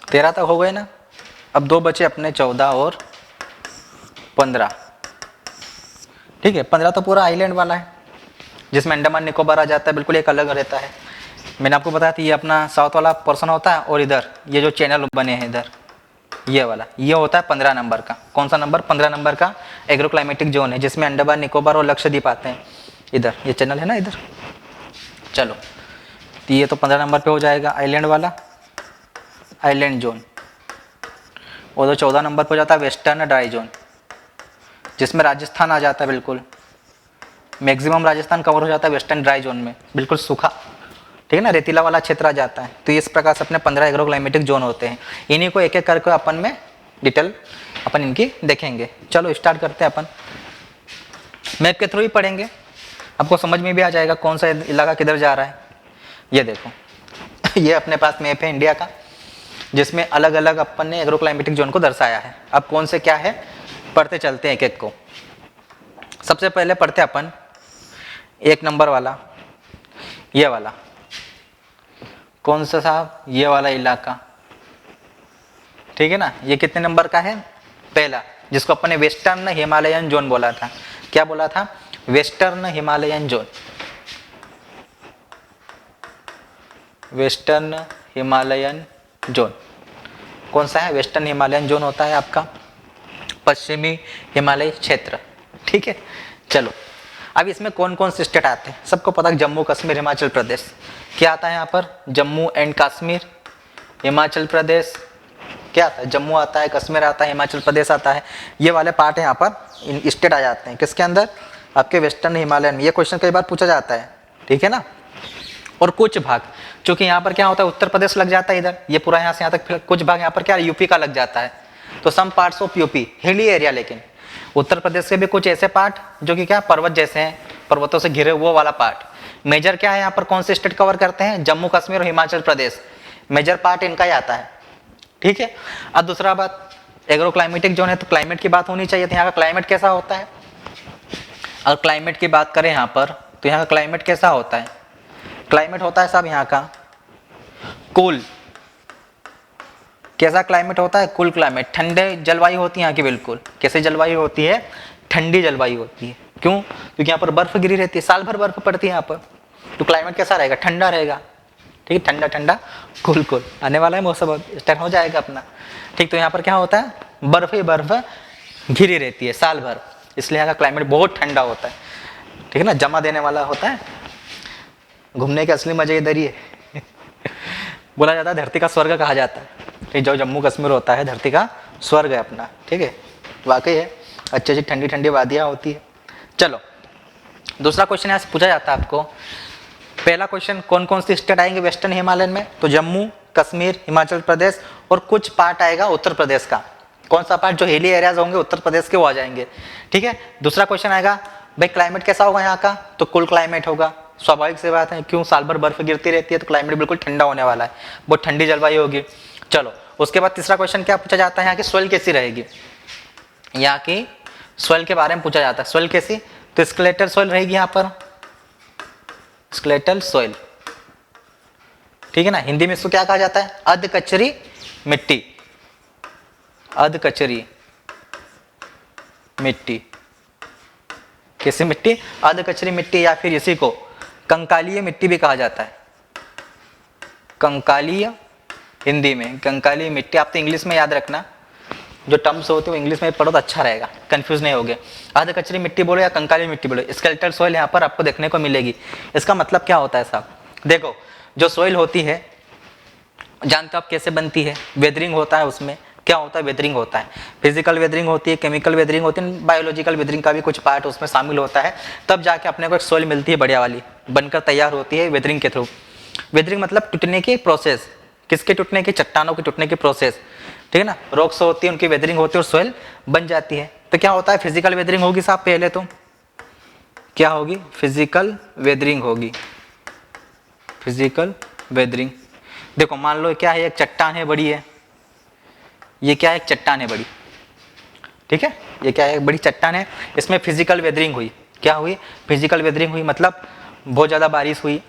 13 तक हो गए ना। अब 2 बचे अपने, 14 और 15, ठीक है। 15 तो पूरा आइलैंड वाला है, जिसमें अंडमान निकोबार आ जाता है, बिल्कुल एक अलग रहता है। मैंने आपको बताया था ये अपना साउथ वाला पोर्शन होता है, और इधर ये जो चैनल बने हैं इधर, ये वाला ये होता है 15 नंबर का। कौन सा नंबर, 15 नंबर का एग्रो क्लाइमेटिक जोन है, जिसमें अंडमान निकोबार और लक्षद्वीप आते हैं। इधर ये चैनल है ना इधर। चलो तो ये तो 15 नंबर पे हो जाएगा आइलैंड वाला, आइलैंड जोन। और तो 14 नंबर पर हो जाता है वेस्टर्न ड्राई जोन, जिसमें राजस्थान आ जाता है, बिल्कुल मैक्सिमम राजस्थान कवर हो जाता है वेस्टर्न ड्राई जोन में, बिल्कुल सूखा, ठीक है ना, रेतीला वाला क्षेत्र आ जाता है। तो इस प्रकार से अपने 15 एग्रो क्लाइमेटिक जोन होते हैं। इन्हीं को एक एक करके अपन में डिटेल अपन इनकी देखेंगे। चलो स्टार्ट करते हैं अपन, मैप के थ्रू ही पढ़ेंगे, आपको समझ में भी आ जाएगा कौन सा इलाका किधर जा रहा है। ये देखो ये अपने पास मैप है इंडिया का, जिसमें अलग अलग अपन ने एग्रो क्लाइमेटिक जोन को दर्शाया है। अब कौन से क्या है पढ़ते चलते हैं एक एक को। सबसे पहले पढ़ते अपन 1 नंबर वाला, ये वाला कौन सा साहब, ये वाला इलाका, ठीक है ना। ये कितने नंबर का है, पहला, जिसको अपन ने वेस्टर्न हिमालयन जोन बोला था। क्या बोला था, western Himalayan zone, western Himalayan zone कौन सा है, वेस्टर्न हिमालयन जोन होता है आपका पश्चिमी हिमालय क्षेत्र, ठीक है। चलो अब इसमें कौन कौन से स्टेट आते हैं, सबको पता है, जम्मू कश्मीर हिमाचल प्रदेश। क्या आता है यहाँ पर, जम्मू एंड कश्मीर, हिमाचल प्रदेश, क्या आता है, जम्मू आता है, कश्मीर आता है, हिमाचल प्रदेश आता है, ये वाले पार्ट यहाँ पर स्टेट आ जाते हैं किसके अंदर, आपके वेस्टर्न हिमालयन में। ये क्वेश्चन कई बार पूछा जाता है, ठीक है ना। और कुछ भाग, क्योंकि यहाँ पर क्या होता है उत्तर प्रदेश लग जाता है इधर, ये पूरा यहाँ से यहाँ तक, फिर कुछ भाग यहाँ पर क्या यूपी का लग जाता है, तो some parts of UP hilly area, लेकिन उत्तर प्रदेश के भी कुछ ऐसे पार्ट जो कि क्या पर्वत जैसे हैं, पर्वतों से घिरे वो वाला पार्ट। मेजर क्या है यहाँ पर, कौन से स्टेट कवर करते हैं, जम्मू कश्मीर और हिमाचल प्रदेश, मेजर पार्ट इनका ही आता है, ठीक है। अब दूसरा बात, एग्रो क्लाइमेटिक जोन है तो क्लाइमेट की बात होनी चाहिए, तो यहाँ का क्लाइमेट कैसा होता है। अगर क्लाइमेट की बात करें यहाँ पर, तो यहाँ का क्लाइमेट कैसा होता है, क्लाइमेट होता है साहब यहाँ का कूल। कैसा क्लाइमेट होता है, कूल क्लाइमेट, ठंडे जलवायु होती है यहाँ की, बिल्कुल कैसे जलवायु होती है, ठंडी जलवायु होती है। क्यों, क्योंकि यहाँ पर बर्फ गिरी रहती है, साल भर बर्फ पड़ती है यहाँ पर, तो क्लाइमेट कैसा रहेगा, ठंडा रहेगा, ठीक, ठंडा ठंडा कूल कूल। आने वाला है मौसम स्टार्ट हो जाएगा अपना, ठीक। तो यहाँ पर क्या होता है, बर्फ ही बर्फ घिरी रहती है साल भर, इसलिए यहाँ का क्लाइमेट बहुत ठंडा होता है, ठीक है ना, जमा देने वाला होता है। घूमने के असली मजे इधर ही है बोला जाता है धरती का स्वर्ग कहा जाता है, ठीक। जो जम्मू कश्मीर होता है धरती का स्वर्ग है अपना, ठीक है, वाकई है, अच्छी अच्छी ठंडी ठंडी वादियाँ होती है। चलो दूसरा क्वेश्चन यहाँ से पूछा जाता है आपको। पहला क्वेश्चन, कौन कौन सी स्टेट आएंगे वेस्टर्न हिमालयन में, तो जम्मू कश्मीर हिमाचल प्रदेश और कुछ पार्ट आएगा उत्तर प्रदेश का। कौन सा पार्ट, जो हिली एरियाज होंगे उत्तर प्रदेश के वो आ जाएंगे, ठीक है। दूसरा क्वेश्चन आएगा भाई क्लाइमेट कैसा होगा यहाँ का, तो कूल क्लाइमेट होगा, स्वाभाविक सी बात है, क्यों, साल भर बर्फ गिरती रहती है तो क्लाइमेट बिल्कुल ठंडा होने वाला है, बहुत ठंडी जलवायु होगी। चलो उसके बाद तीसरा क्वेश्चन क्या पूछा जाता है, यहाँ की सोइल कैसी रहेगी, यहाँ की सोइल के बारे में पूछा जाता है। सोइल कैसी, तो स्केलेटल सोइल रहेगी यहाँ पर, स्केलेटल सोइल, ठीक है ना। हिंदी में इसको क्या कहा जाता है, अर्ध कचरी मिट्टी, अर्ध कचरी मिट्टी, कैसी मिट्टी, अर्ध कचरी मिट्टी, या फिर इसी को कंकालीय मिट्टी भी कहा जाता है, कंकालीय, हिंदी में कंकालीय मिट्टी। आप तो इंग्लिश में याद रखना, जो टर्म्स होते हैं वो इंग्लिश में पढ़ो तो अच्छा रहेगा, कंफ्यूज नहीं होगे। अर्ध कचरी मिट्टी बोलो या कंकाली मिट्टी बोलो, स्केलेटल सोइल यहाँ पर आपको देखने को मिलेगी। इसका मतलब क्या होता है साहब, देखो जो सोइल होती है जानते हो आप कैसे बनती है, वेदरिंग होता है, उसमें क्या होता है, वेदरिंग होता है, फिजिकल वेदरिंग होती है, केमिकल वेदरिंग होती है, बायोलॉजिकल वेदरिंग का भी कुछ पार्ट उसमें शामिल होता है, तब जाके अपने को एक सोइल मिलती है बढ़िया वाली, बनकर तैयार होती है वेदरिंग के थ्रू। वेदरिंग मतलब टूटने की प्रोसेस, किसके टूटने की, चट्टानों के टूटने की प्रोसेस, ठीक है ना, रॉक्स होती है उनकी वेदरिंग होती है और सोइल बन जाती है। तो क्या होता है, फिजिकल वेदरिंग होगी साहब, पहले तो क्या होगी, फिजिकल वेदरिंग होगी, फिजिकल वेदरिंग। देखो मान लो क्या है, एक चट्टान है बड़ी है, ये क्या है, एक चट्टान है बड़ी, ठीक है, ये क्या है, बड़ी चट्टान है, इसमें फिजिकल वेदरिंग हुई, क्या हुई, फिजिकल वेदरिंग हुई, मतलब बहुत ज़्यादा बारिश हुई,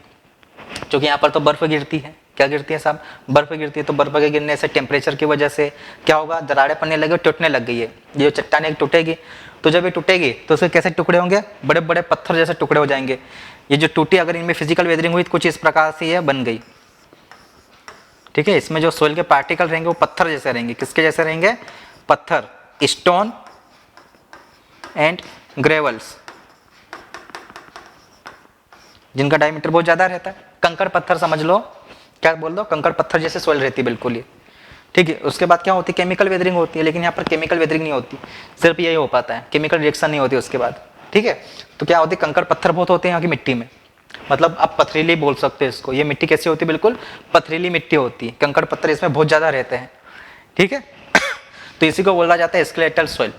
क्योंकि यहाँ पर तो बर्फ गिरती है, क्या गिरती है साहब, बर्फ गिरती है, तो बर्फ के गिरने से टेम्परेचर की वजह से क्या होगा, दरारें पड़ने लगी, टूटने लग गई है, ये चट्टान एक टूटेगी, तो जब ये टूटेगी तो उसके कैसे टुकड़े होंगे, बड़े बड़े पत्थर जैसे टुकड़े हो जाएंगे। ये जो टूटी, अगर इनमें फिजिकल वेदरिंग हुई तो कुछ इस प्रकार से ये बन गई, ठीक है। इसमें जो सोइल के पार्टिकल रहेंगे वो पत्थर जैसे रहेंगे, किसके जैसे रहेंगे, पत्थर, स्टोन एंड ग्रेवल्स, जिनका डायमीटर बहुत ज्यादा रहता है, कंकड़ पत्थर समझ लो, क्या बोल दो, कंकड़ पत्थर जैसे सोइल रहती है बिल्कुल ये, ठीक है। उसके बाद क्या होती है, केमिकल वेदरिंग होती है, लेकिन यहाँ पर केमिकल वेदरिंग नहीं होती, सिर्फ यही हो पाता है, केमिकल रिएक्शन नहीं होती उसके बाद, ठीक है। तो क्या होती है, कंकड़ पत्थर बहुत होते हैं यहाँ की मिट्टी में, मतलब आप पथरीली बोल सकते हैं इसको, ये मिट्टी कैसी होती है, बिल्कुल पथरीली मिट्टी होती है, कंकड़ पत्थर इसमें बहुत ज़्यादा रहते हैं, ठीक है तो इसी को बोला जाता है स्केलेटल सोइल।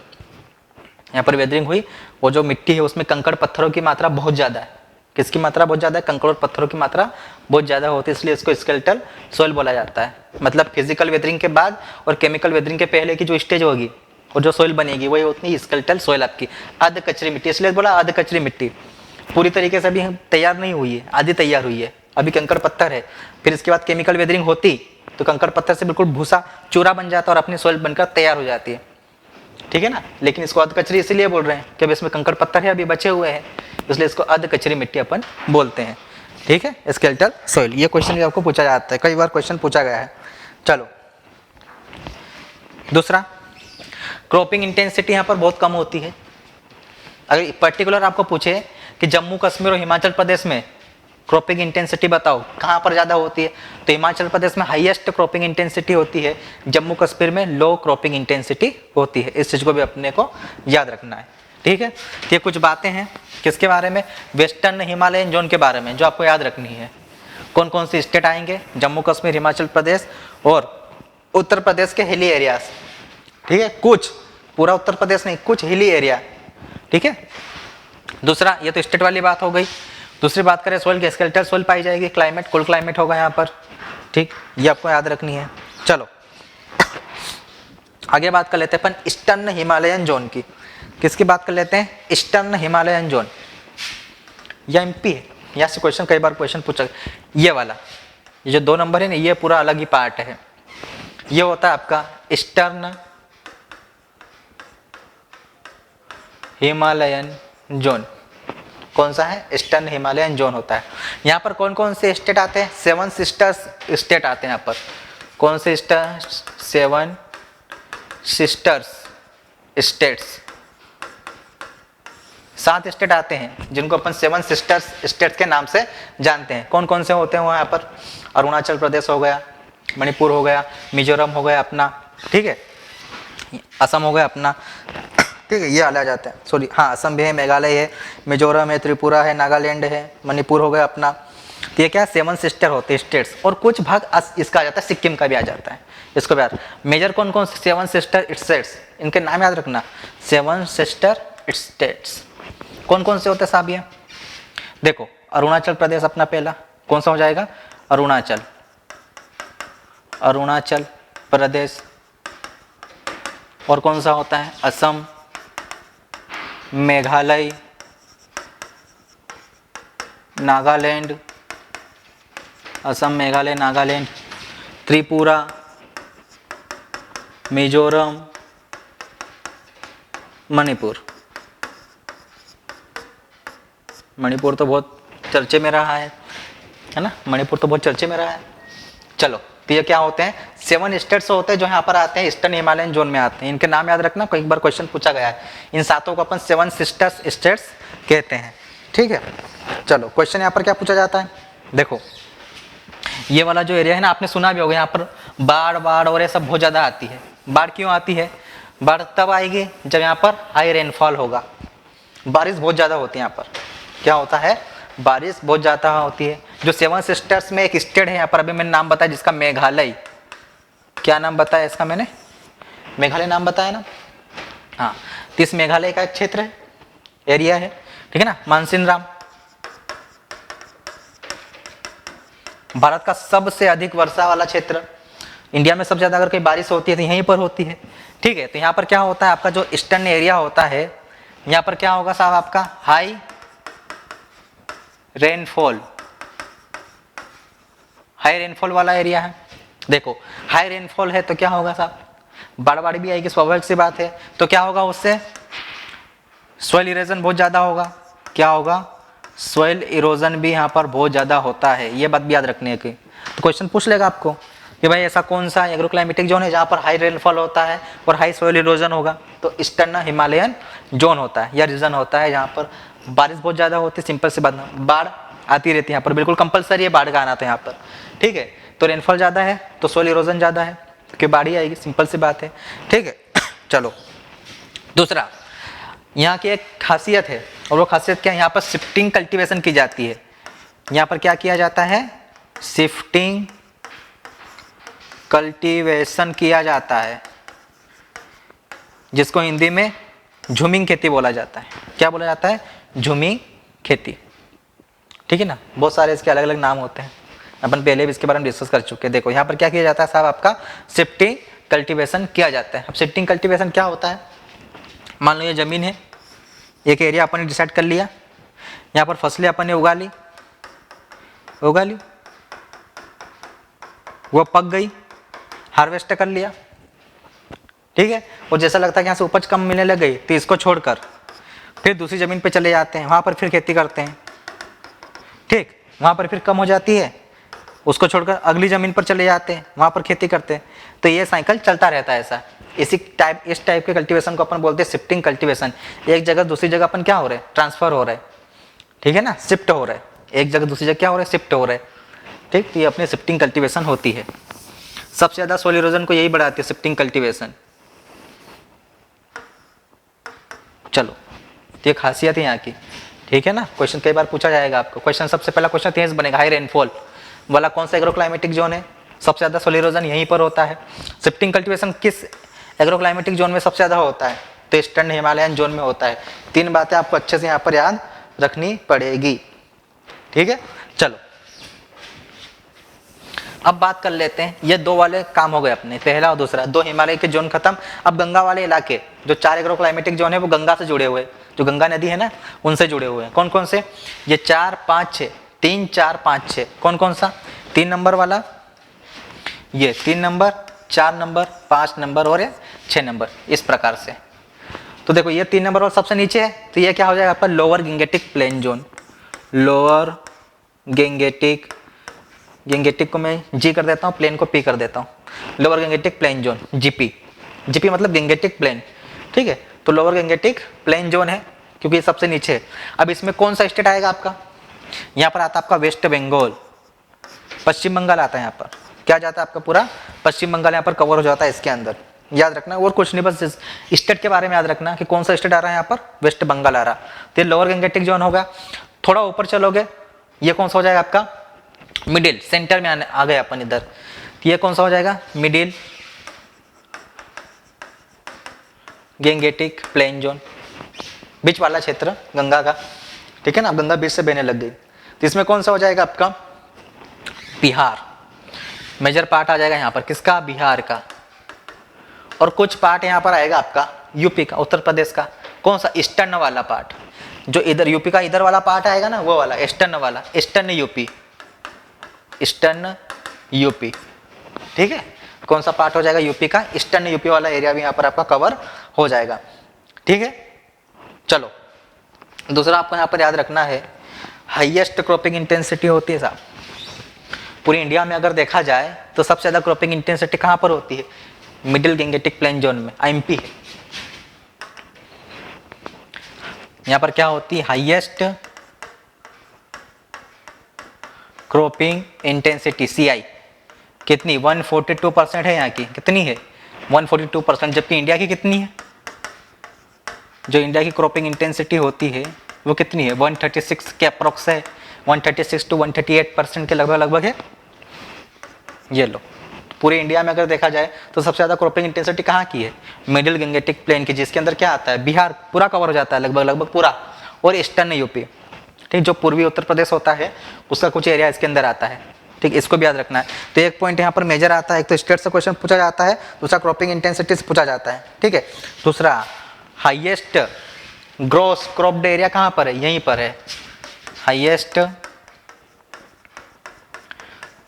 यहाँ पर वेदरिंग हुई, वो जो मिट्टी है उसमें कंकड़ पत्थरों की मात्रा बहुत ज़्यादा है, किसकी मात्रा बहुत ज़्यादा है, कंकड़ और पत्थरों की मात्रा बहुत ज़्यादा होती है, इसलिए इसको स्केलेटल सोइल बोला जाता है। मतलब फिजिकल वेदरिंग के बाद और केमिकल वेदरिंग के पहले की जो स्टेज होगी और जो सोइल बनेगी वही होती है स्केलेटल सोइल आपकी, अर्ध कचरी मिट्टी, इसलिए बोला अर्ध कचरी मिट्टी, पूरी तरीके से अभी तैयार नहीं हुई है, आधी तैयार हुई है, अभी कंकड़ पत्थर है, फिर इसके बाद केमिकल वेदरिंग होती तो कंकड़ पत्थर से बिल्कुल भूसा चूरा बन जाता और अपनी सोइल बनकर तैयार हो जाती है, ठीक है ना। लेकिन इसको अर्ध कचरी इसीलिए बोल रहे हैं कि अब इसमें कंकड़ पत्थर है अभी बचे हुए हैं, इसलिए इसको अर्ध कचरी मिट्टी अपन बोलते हैं, ठीक है, स्केलेटल सोइल। ये क्वेश्चन भी आपको पूछा जाता है, कई बार क्वेश्चन पूछा गया है। चलो दूसरा, क्रॉपिंग इंटेंसिटी यहाँ पर बहुत कम होती है। अगर पर्टिकुलर आपको पूछे कि जम्मू कश्मीर और हिमाचल प्रदेश में क्रॉपिंग इंटेंसिटी बताओ कहाँ पर ज़्यादा होती है, तो हिमाचल प्रदेश में हाईएस्ट क्रॉपिंग इंटेंसिटी होती है, जम्मू कश्मीर में लो क्रॉपिंग इंटेंसिटी होती है। इस चीज़ को भी अपने को याद रखना है, ठीक है। तो ये कुछ बातें हैं किसके बारे में, वेस्टर्न हिमालयन जोन के बारे में, जो आपको याद रखनी है। कौन कौन से स्टेट आएंगे, जम्मू कश्मीर, हिमाचल प्रदेश और उत्तर प्रदेश के हिली एरियाज, ठीक है, कुछ, पूरा उत्तर प्रदेश नहीं, कुछ हिली एरिया, ठीक है। दूसरा, ये तो स्टेट वाली बात हो गई। दूसरी बात करें सोइल की, स्केलेटल सोइल पाई जाएगी, क्लाइमेट कोल्ड क्लाइमेट होगा यहाँ पर, ठीक, ये आपको याद रखनी है। चलो आगे बात कर लेते हैं अपन ईस्टर्न हिमालयन जोन की। किसकी बात कर लेते हैं, ईस्टर्न हिमालयन जोन, या एमपी है, यहाँ से क्वेश्चन कई बार क्वेश्चन पूछा, ये वाला, ये जो 2 नंबर है ना, ये पूरा अलग ही पार्ट है। ये होता है आपका ईस्टर्न हिमालयन जोन। कौन सा है, ईस्टर्न हिमालयन जोन होता है। यहाँ पर कौन कौन से स्टेट आते हैं, 7 सिस्टर्स स्टेट आते हैं यहाँ पर। कौन से स्टेट, 7 सिस्टर्स स्टेट्स, 7 स्टेट आते हैं जिनको अपन 7 सिस्टर्स स्टेट्स के नाम से जानते हैं। कौन कौन से होते हैं वहाँ पर, अरुणाचल प्रदेश हो गया, मणिपुर हो गया, मिजोरम हो गया अपना, ठीक है, असम हो गया अपना, ठीक है, ये आ जाता है, सॉरी हाँ, असम भी है, मेघालय है, मिजोरम है, त्रिपुरा है, नागालैंड है, मणिपुर हो गया अपना। तो ये क्या, 7 सिस्टर होते हैं स्टेट्स, और कुछ भाग इसका आ जाता है, सिक्किम का भी आ जाता है। इसको यार मेजर कौन कौन से 7 सिस्टर स्टेट्स, इनके नाम याद रखना, 7 सिस्टर स्टेट्स कौन कौन से होते हैं साहब ये, देखो अरुणाचल प्रदेश अपना पहला, कौन सा हो जाएगा, अरुणाचल, अरुणाचल प्रदेश। और कौन सा होता है, असम, मेघालय, नागालैंड, असम, मेघालय, नागालैंड, त्रिपुरा, मिजोरम, मणिपुर। मणिपुर तो बहुत चर्चे में रहा है ना, मणिपुर तो बहुत चर्चे में रहा है। चलो, तो ये क्या होते हैं, 7 स्टेट्स होते हैं जो यहाँ पर आते हैं, ईस्टर्न हिमालयन जोन में आते हैं। इनके नाम याद रखना, कई बार क्वेश्चन पूछा गया है। इन 7 को अपन 7 सिस्टर्स स्टेट्स कहते हैं, ठीक है। चलो क्वेश्चन यहाँ पर क्या पूछा जाता है, देखो ये वाला जो एरिया है ना, आपने सुना भी होगा, यहाँ पर बाढ़ और ये सब बहुत ज़्यादा आती है। बाढ़ क्यों आती है, बाढ़ तब आएगी जब यहाँ पर हाई रेनफॉल होगा, बारिश बहुत ज़्यादा होती है यहाँ पर। क्या होता है, बारिश बहुत ज़्यादा होती है। जो 7 सिस्टर्स में एक स्टेट है यहाँ पर, अभी मैंने नाम बताया जिसका, मेघालय। क्या नाम बताया इसका मैंने, मेघालय नाम बताया ना, हाँ। तो इस मेघालय का एक क्षेत्र है, एरिया है, ठीक है ना, मानसिनराम। भारत का सबसे अधिक वर्षा वाला क्षेत्र, इंडिया में सबसे ज़्यादा अगर कोई बारिश होती है तो यहीं पर होती है, ठीक है। तो यहाँ पर क्या होता है, आपका जो ईस्टर्न एरिया होता है, यहाँ पर क्या होगा साहब, आपका हाई रेनफॉल, हाई रेनफॉल वाला एरिया है। देखो हाई रेनफॉल है तो क्या होगा साहब, बाढ़ भी आएगी, स्वाभाविक सी बात है। तो क्या होगा, उससे सॉइल इरोजन बहुत ज़्यादा होगा। क्या होगा, सॉइल इरोजन भी यहाँ पर बहुत ज़्यादा होता है, ये बात भी याद रखने की। तो क्वेश्चन पूछ लेगा आपको कि भाई ऐसा कौन सा एग्रोक्लाइमेटिक जोन है जहाँ पर हाई रेनफॉल होता है और हाई सॉइल इरोजन होगा, तो ईस्टर्न हिमालयन जोन होता है या रीजन होता है जहाँ पर बारिश बहुत ज़्यादा होती है। सिंपल सी बात, बाढ़ आती रहती है यहाँ पर, बिल्कुल कंपलसरी है बाढ़ का आना तो यहाँ पर, ठीक है। तो रेनफॉल ज़्यादा है तो सॉइल इरोजन ज़्यादा है, क्योंकि बाढ़ ही आएगी, सिंपल सी बात है, ठीक है। चलो दूसरा, यहाँ की एक खासियत है, और वो खासियत क्या है, यहाँ पर शिफ्टिंग कल्टीवेशन की जाती है। यहाँ पर क्या किया जाता है, शिफ्टिंग कल्टीवेशन किया जाता है, जिसको हिंदी में झूमिंग खेती बोला जाता है। क्या बोला जाता है, झूमिंग खेती, ठीक है ना। बहुत सारे इसके अलग अलग नाम होते हैं, अपन पहले भी इसके बारे में डिस्कस कर चुके हैं। देखो यहाँ पर क्या किया जाता है साहब, आपका शिफ्टिंग कल्टीवेशन किया जाता है। अब शिफ्टिंग कल्टीवेशन क्या होता है, मान लो ये जमीन है, एक एरिया अपन ने डिसाइड कर लिया, यहाँ पर फसलें अपन ने उगा ली, वो पक गई, हार्वेस्ट कर लिया, ठीक है। और जैसा लगता है कि यहाँ से उपज कम मिलने लग गई, तो इसको छोड़कर फिर दूसरी ज़मीन पे चले जाते हैं, वहाँ पर फिर खेती करते हैं, ठीक। वहाँ पर फिर कम हो जाती है, उसको छोड़कर अगली ज़मीन पर चले जाते हैं, वहाँ पर खेती करते हैं। तो ये साइकिल चलता रहता है ऐसा। इस टाइप के कल्टीवेशन को अपन बोलते हैं शिफ्टिंग कल्टीवेशन। एक जगह दूसरी जगह अपन क्या हो रहे हैं, ट्रांसफ़र हो रहा है, ठीक है ना, शिफ्ट हो रहा है, एक जगह दूसरी जगह क्या हो रहा है, शिफ्ट हो रहा है। ठीक, तो ये अपनी शिफ्टिंग कल्टीवेशन होती है। सबसे ज़्यादा सोइल इरोजन को यही बढ़ाती है, शिफ्टिंग कल्टीवेशन। चलो, तो ये खासियत है यहाँ की, ठीक है ना। क्वेश्चन कई बार पूछा जाएगा आपको। क्वेश्चन सबसे पहला क्वेश्चन यहीं से बनेगा, हाई रेनफॉल वाला कौन सा एग्रोक्लाइमेटिक जोन है, सबसे ज़्यादा सोइल इरोजन यहीं पर होता है। शिफ्टिंग कल्टीवेशन किस एग्रोक्लाइमेटिक जोन में सबसे ज़्यादा होता है, तो ईस्टर्न हिमालयन जोन में होता है। 3 बातें आपको अच्छे से यहाँ पर याद रखनी पड़ेगी, ठीक है। चलो अब बात कर लेते हैं, ये 2 वाले काम हो गए अपने, पहला और दूसरा। 2 हिमालय के जोन खत्म। अब गंगा वाले इलाके, जो 4 एग्रोक्लाइमेटिक जोन है वो गंगा से जुड़े हुए, जो गंगा नदी है ना उनसे जुड़े हुए हैं। कौन कौन से, ये 4 5 6, 3 4 5 6। कौन कौन सा, 3 नंबर वाला, ये 3 नंबर, 4 नंबर, 5 नंबर और 6 नंबर, इस प्रकार से। तो देखो ये 3 नंबर वाला सबसे नीचे है, तो ये क्या हो जाएगा आपका, lower Gangetic plain zone. Lower Gangetic, Gangetic को मैं जी कर देता हूँ, प्लेन को पी कर देता हूँ। Lower Gangetic plain zone, GP. GP मतलब गंगेटिक प्लेन, ठीक है। तो लोअर गंगेटिक प्लेन जोन है क्योंकि ये सबसे नीचे है। अब इसमें कौन सा स्टेट आएगा आपका, यहाँ पर आता है आपका वेस्ट बंगाल, पश्चिम बंगाल आता है यहाँ पर। क्या जाता है आपका, पूरा पश्चिम बंगाल यहाँ पर कवर हो जाता है इसके अंदर, याद रखना। और कुछ नहीं, बस स्टेट के बारे में याद रखना कि कौन सा स्टेट आ रहा है यहाँ पर, वेस्ट बंगाल आ रहा। तो ये लोअर गंगेटिक जोन होगा। थोड़ा ऊपर चलोगे, ये कौन सा हो जाएगा आपका, मिडिल, सेंटर में आ गए अपन इधर। तो ये कौन सा हो जाएगा, मिडिल गंगेटिक प्लेन जोन, बीच वाला क्षेत्र गंगा का, ठीक है ना। गंगा बीच से बहने लग गई, तो इसमें कौन सा हो जाएगा आपका, बिहार। मेजर पार्ट आ जाएगा यहाँ पर, किसका, बिहार का। और कुछ पार्ट यहाँ पर आएगा आपका यूपी का, उत्तर प्रदेश का। कौन सा, ईस्टर्न वाला पार्ट, जो इधर यूपी का इधर वाला पार्ट आएगा ना, वो वाला ईस्टर्न वाला, ईस्टर्न यूपी, ईस्टर्न यूपी, ठीक है। कौन सा पार्ट हो जाएगा, यूपी का ईस्टर्न यूपी वाला एरिया भी यहाँ पर आपका कवर हो जाएगा, ठीक है। चलो दूसरा आपको यहाँ पर याद रखना है, हाईएस्ट क्रॉपिंग इंटेंसिटी होती है साहब पूरी इंडिया में। अगर देखा जाए तो सबसे ज़्यादा क्रॉपिंग इंटेंसिटी कहाँ पर होती है, मिडिल गंगेटिक प्लेन जोन में, एमपी है। यहाँ पर क्या होती है, हाईएस्ट क्रॉपिंग इंटेंसिटी, सीआई कितनी, 142% है यहाँ की। कितनी है, 142%। जबकि इंडिया की कितनी है, जो इंडिया की क्रॉपिंग इंटेंसिटी होती है वो कितनी है, 136 के अप्रोक्स है, 136 to 138% के लगभग है। ये लो, पूरे इंडिया में अगर देखा जाए तो सबसे ज़्यादा क्रॉपिंग इंटेंसिटी कहाँ की है, मिडिल गंगेटिक प्लेन की, जिसके अंदर क्या आता है, बिहार पूरा कवर हो जाता है लगभग पूरा, और ईस्टर्न यूपी, ठीक। जो पूर्वी उत्तर प्रदेश होता है उसका कुछ एरिया इसके अंदर आता है, ठीक। इसको भी याद रखना है। तो एक पॉइंट यहाँ पर मेजर आता है, एक तो स्टेट से क्वेश्चन पूछा जाता है, दूसरा क्रॉपिंग इंटेंसिटी से पूछा जाता है, ठीक है। दूसरा हाईएस्ट ग्रोस क्रॉप्ड एरिया कहाँ पर है, यहीं पर है, highest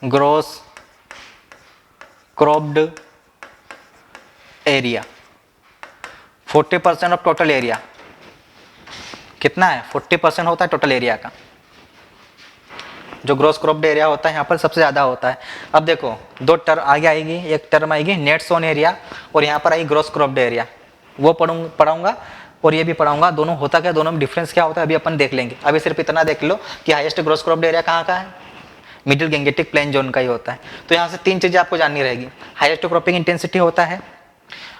gross cropped area, 40% of total area. कितना है, 40% होता है टोटल एरिया का, जो ग्रोस क्रॉप्ड एरिया होता है यहाँ पर सबसे ज़्यादा होता है। अब देखो 2 टर्म आगे आएगी, एक टर्म आएगी नेट सोन एरिया, और यहाँ पर आएगी ग्रोस क्रॉप्ड एरिया। वो पढ़ाऊंगा और ये भी पढ़ाऊंगा, दोनों होता क्या, दोनों में डिफरेंस क्या होता है अभी अपन देख लेंगे। अभी सिर्फ इतना देख लो कि हाईएस्ट ग्रोस क्रॉप्ड एरिया कहाँ का है, मिडिल गंगेटिक प्लेन जोन का ही होता है। तो यहाँ से 3 चीज़ें आपको जाननी रहेगी, हाईएस्ट क्रॉपिंग इंटेंसिटी होता है,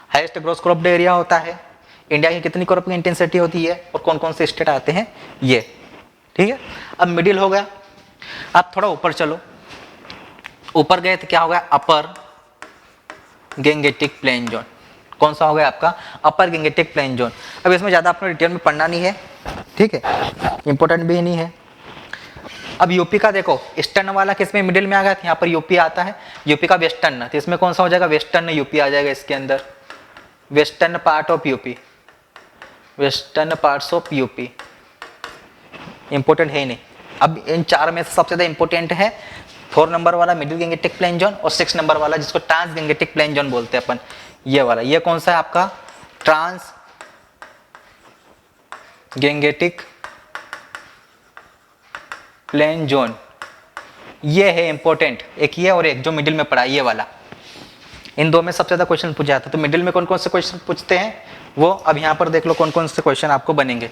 हाईएस्ट ग्रोस क्रॉप्ड एरिया होता है, इंडिया की कितनी क्रॉपिंग इंटेंसिटी होती है, और कौन कौन से स्टेट आते हैं ये, ठीक है। अब मिडिल हो गया। अब थोड़ा ऊपर चलो, ऊपर गए तो क्या हो गया, अपर गंगेटिक प्लेन जोन। कौन सा हो गया आपका, अपर गंगेटिक प्लेन जोन। अब इसमें ज़्यादा आपको डिटेल में पढ़ना नहीं है, ठीक है, इंपॉर्टेंट भी नहीं है। अब यूपी का देखो, ईस्टर्न वाला किस में मिडिल में आ गया, यहाँ पर यूपी आता है, यूपी का वेस्टर्न, तो इसमें कौन सा हो जाएगा, वेस्टर्न यूपी आ जाएगा इसके अंदर, western part of UP, western parts of UP. Important है ही नहीं। अब इन 4 में से सबसे ज़्यादा इंपॉर्टेंट है 4 नंबर वाला मिडिल गंगेटिक प्लेन जोन, और 6 नंबर वाला जिसको ट्रांस गंगेटिक प्लेन जोन बोलते हैं अपन, ये वाला। ये कौन सा है आपका, ट्रांस गंगेटिक प्लेन जोन, ये है इंपॉर्टेंट। एक ये और एक जो मिडिल में पड़ा, ये वाला। इन 2 में सबसे ज़्यादा क्वेश्चन पूछा जाता है। तो मिडिल में कौन कौन से क्वेश्चन पूछते हैं वो अब यहाँ पर देख लो, कौन कौन से क्वेश्चन आपको बनेंगे।